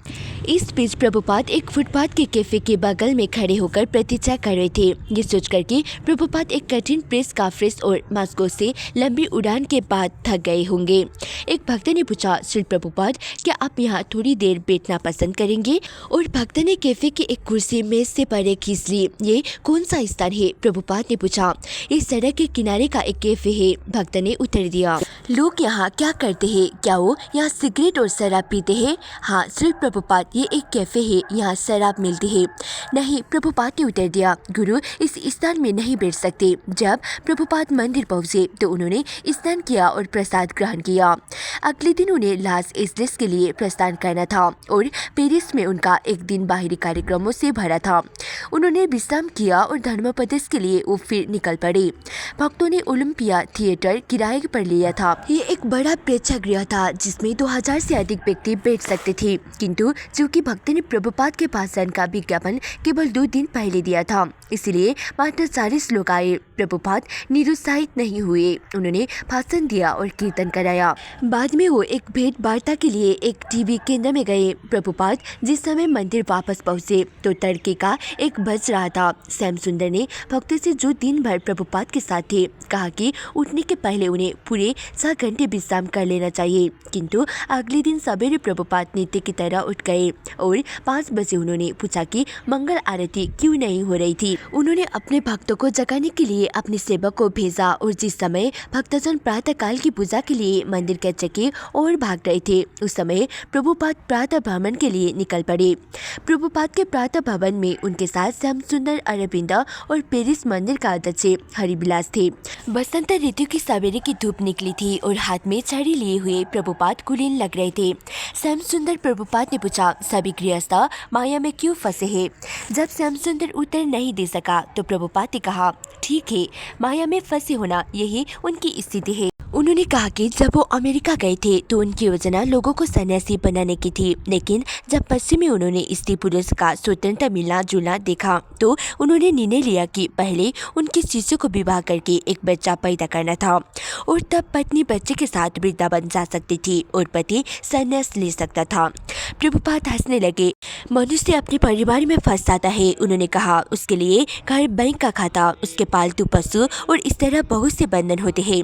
इस बीच प्रभुपाद एक फुटपाथ के कैफे के बगल में खड़े होकर प्रतीक्षा कर रहे थे। ये सोचकर कि प्रभुपाद एक कठिन प्रेस कॉन्फ्रेंस और मॉस्को से लंबी उड़ान के बाद थक गए होंगे। एक भक्त ने पूछा, श्री प्रभुपाद, क्या आप यहाँ थोड़ी देर बैठना पसंद करेंगे? और भक्त ने कैफे की एक कुर्सी मेज से परे खींच ली। ये कौन सा स्थान है? प्रभुपाद ने पूछा। इस सड़क के किनारे का एक कैफे है, भक्त ने उत्तर दिया। लोग यहाँ क्या करते हैं? क्या वो यहाँ सिगरेट और शराब पीते हैं? हाँ श्री प्रभुपाद, ये एक कैफे है, यहाँ शराब मिलती है। नहीं, प्रभुपाद ने उत्तर दिया। गुरु इस स्थान में नहीं बैठ सकते। जब प्रभुपाद मंदिर पहुंचे तो उन्होंने स्नान किया और प्रसाद ग्रहण किया। अगले दिन उन्हें लॉस एंजलिस के लिए प्रस्थान करना था और पेरिस में उनका एक दिन बाहरी कार्यक्रमों से भरा था। उन्होंने विश्राम किया और धर्मोपदेश के लिए वो फिर निकल पड़े। भक्तों ने ओलंपिया थिएटर किराए पर लिया था। ये एक बड़ा प्रेक्षागृह था जिसमें 2000 से अधिक व्यक्ति बैठ सकते थे, किंतु चूंकि भक्त ने प्रभुपाद के भाषण का विज्ञापन केवल 2 दिन पहले दिया था, इसलिए मात्र 40 लोग आए। प्रभुपाद निरुत्साहित नहीं हुए। उन्होंने भाषण दिया और कीर्तन कराया। बाद में वो एक भेंट वार्ता के लिए एक टीवी केंद्र में गए। प्रभुपाद जिस समय मंदिर वापस पहुंचे तो तड़के का 1 बज रहा था। श्याम सुंदर ने भक्तों से जो दिन भर प्रभुपाद के साथ थे कहा कि उठने के पहले उन्हें पूरे 6 घंटे विश्राम कर लेना चाहिए, किंतु अगले दिन सवेरे प्रभुपाद नित्य की तरह उठ गए और 5 बजे उन्होंने पूछा कि मंगल आरती क्यों नहीं हो रही थी। उन्होंने अपने भक्तों को जगाने के लिए अपने सेवक को भेजा और जिस समय भक्तजन प्रातः काल की पूजा के लिए मंदिर के चक्के और भाग रहे थे, उस समय प्रभुपाद प्रातः भ्रमण के लिए निकल पड़े। प्रभुपाद के प्रातः भवन में उनके साथ श्याम सुंदर, अरविंद और पेरिस मंदिर का अध्यक्ष हरिबिलास थे। बसंत ऋतु की सवेरे की धूप निकली थी और हाथ में छड़ी लिए हुए प्रभुपाद प्रभुपाद कुलीन लग रहे थे। श्याम सुंदर प्रभुपाद ने पूछा, सभी गृहस्थ माया में क्यों फंसे हैं? जब श्याम सुंदर उत्तर नहीं दे सका तो प्रभुपाद ने कहा, ठीक है, माया में फंसे होना यही उनकी स्थिति है। उन्होंने कहा कि जब वो अमेरिका गए थे तो उनकी योजना लोगों को सन्यासी बनाने की थी, लेकिन जब पश्चिम में उन्होंने स्त्री पुरुष का स्वतंत्र मिलना जुलना देखा तो उन्होंने निर्णय लिया कि पहले उनके शिष्य को विवाह करके एक बच्चा पैदा करना था और तब पत्नी बच्चे के साथ वृंदावन जा सकती थी और पति सन्यास ले सकता था। प्रभुपाद हंसने लगे। मनुष्य अपने परिवार में फंस जाता है, उन्होंने कहा। उसके लिए घर, बैंक का खाता, उसके पालतू पशु और इस तरह बहुत से बंधन होते हैं।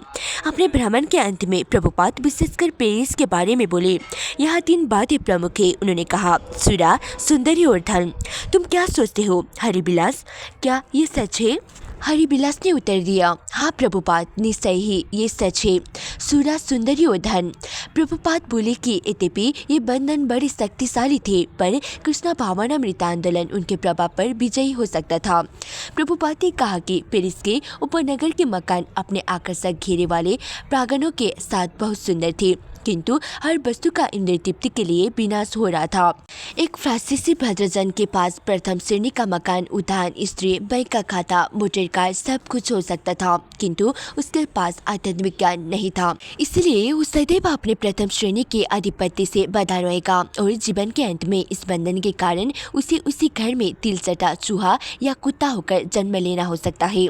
अपने भ्रमण के अंत में प्रभुपाद विशेषकर पेरिस के बारे में बोले। यहाँ 3 बातें प्रमुख है। उन्होंने कहा, सुरा, सुंदरी और धन। तुम क्या सोचते हो हरिबिलास, क्या ये सच है? हरिबिलास ने उत्तर दिया, हाँ प्रभुपाद, निश्चय ही ये सच है। सुरा, सुंदरी और धन। प्रभुपाद बोले कि यद्यपि ये बंधन बड़े शक्तिशाली थे, पर कृष्ण भावनामृत आंदोलन उनके प्रभाव पर विजयी हो सकता था। प्रभुपाद ने कहा कि पेरिस के उपनगर के मकान अपने आकर्षक घेरे वाले प्रांगणों के साथ बहुत सुंदर थे, किंतु हर वस्तु का इंद्रिय तृप्ति के लिए विनाश हो रहा था। एक फ्रांसीसी भद्रजन के पास प्रथम श्रेणी का मकान, उद्यान, स्त्री, बैंक का खाता, मोटर कार, सब कुछ हो सकता था, किंतु उसके पास आध्यात्मिक ज्ञान नहीं था। इसलिए वो सदैव अपने प्रथम श्रेणी के आधिपत्य से बंधा रहेगा और जीवन के अंत में इस बंधन के कारण उसे उसी घर में तिलचटा चूहा या कुत्ता होकर जन्म लेना हो सकता है।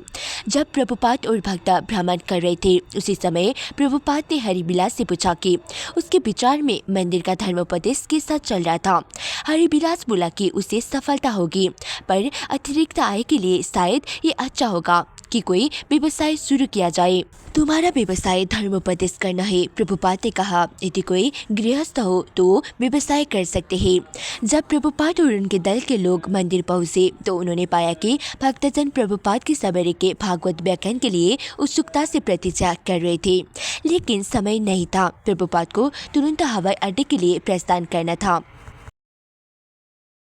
जब प्रभुपाद और भक्त भ्रमण कर रहे थे, उसी समय प्रभुपाद ने हरिबिलास से पूछा कि उसके विचार में मंदिर का धर्मोपदेश के साथ चल रहा था। हरिबिलास बोला कि उसे सफलता होगी, पर अतिरिक्त आय के लिए शायद ये अच्छा होगा कि कोई व्यवसाय शुरू किया जाए। तुम्हारा व्यवसाय धर्मोपदेश करना है, प्रभुपाद ने कहा। यदि कोई गृहस्थ हो तो व्यवसाय कर सकते हैं। जब प्रभुपाद और उनके दल के लोग मंदिर पहुंचे तो उन्होंने पाया कि भक्तजन प्रभुपाद के सवेरे के भागवत व्याख्यान के लिए उत्सुकता से प्रतीक्षा कर रहे थे, लेकिन समय नहीं था। प्रभुपाद को तुरंत हवाई अड्डे के लिए प्रस्थान करना था।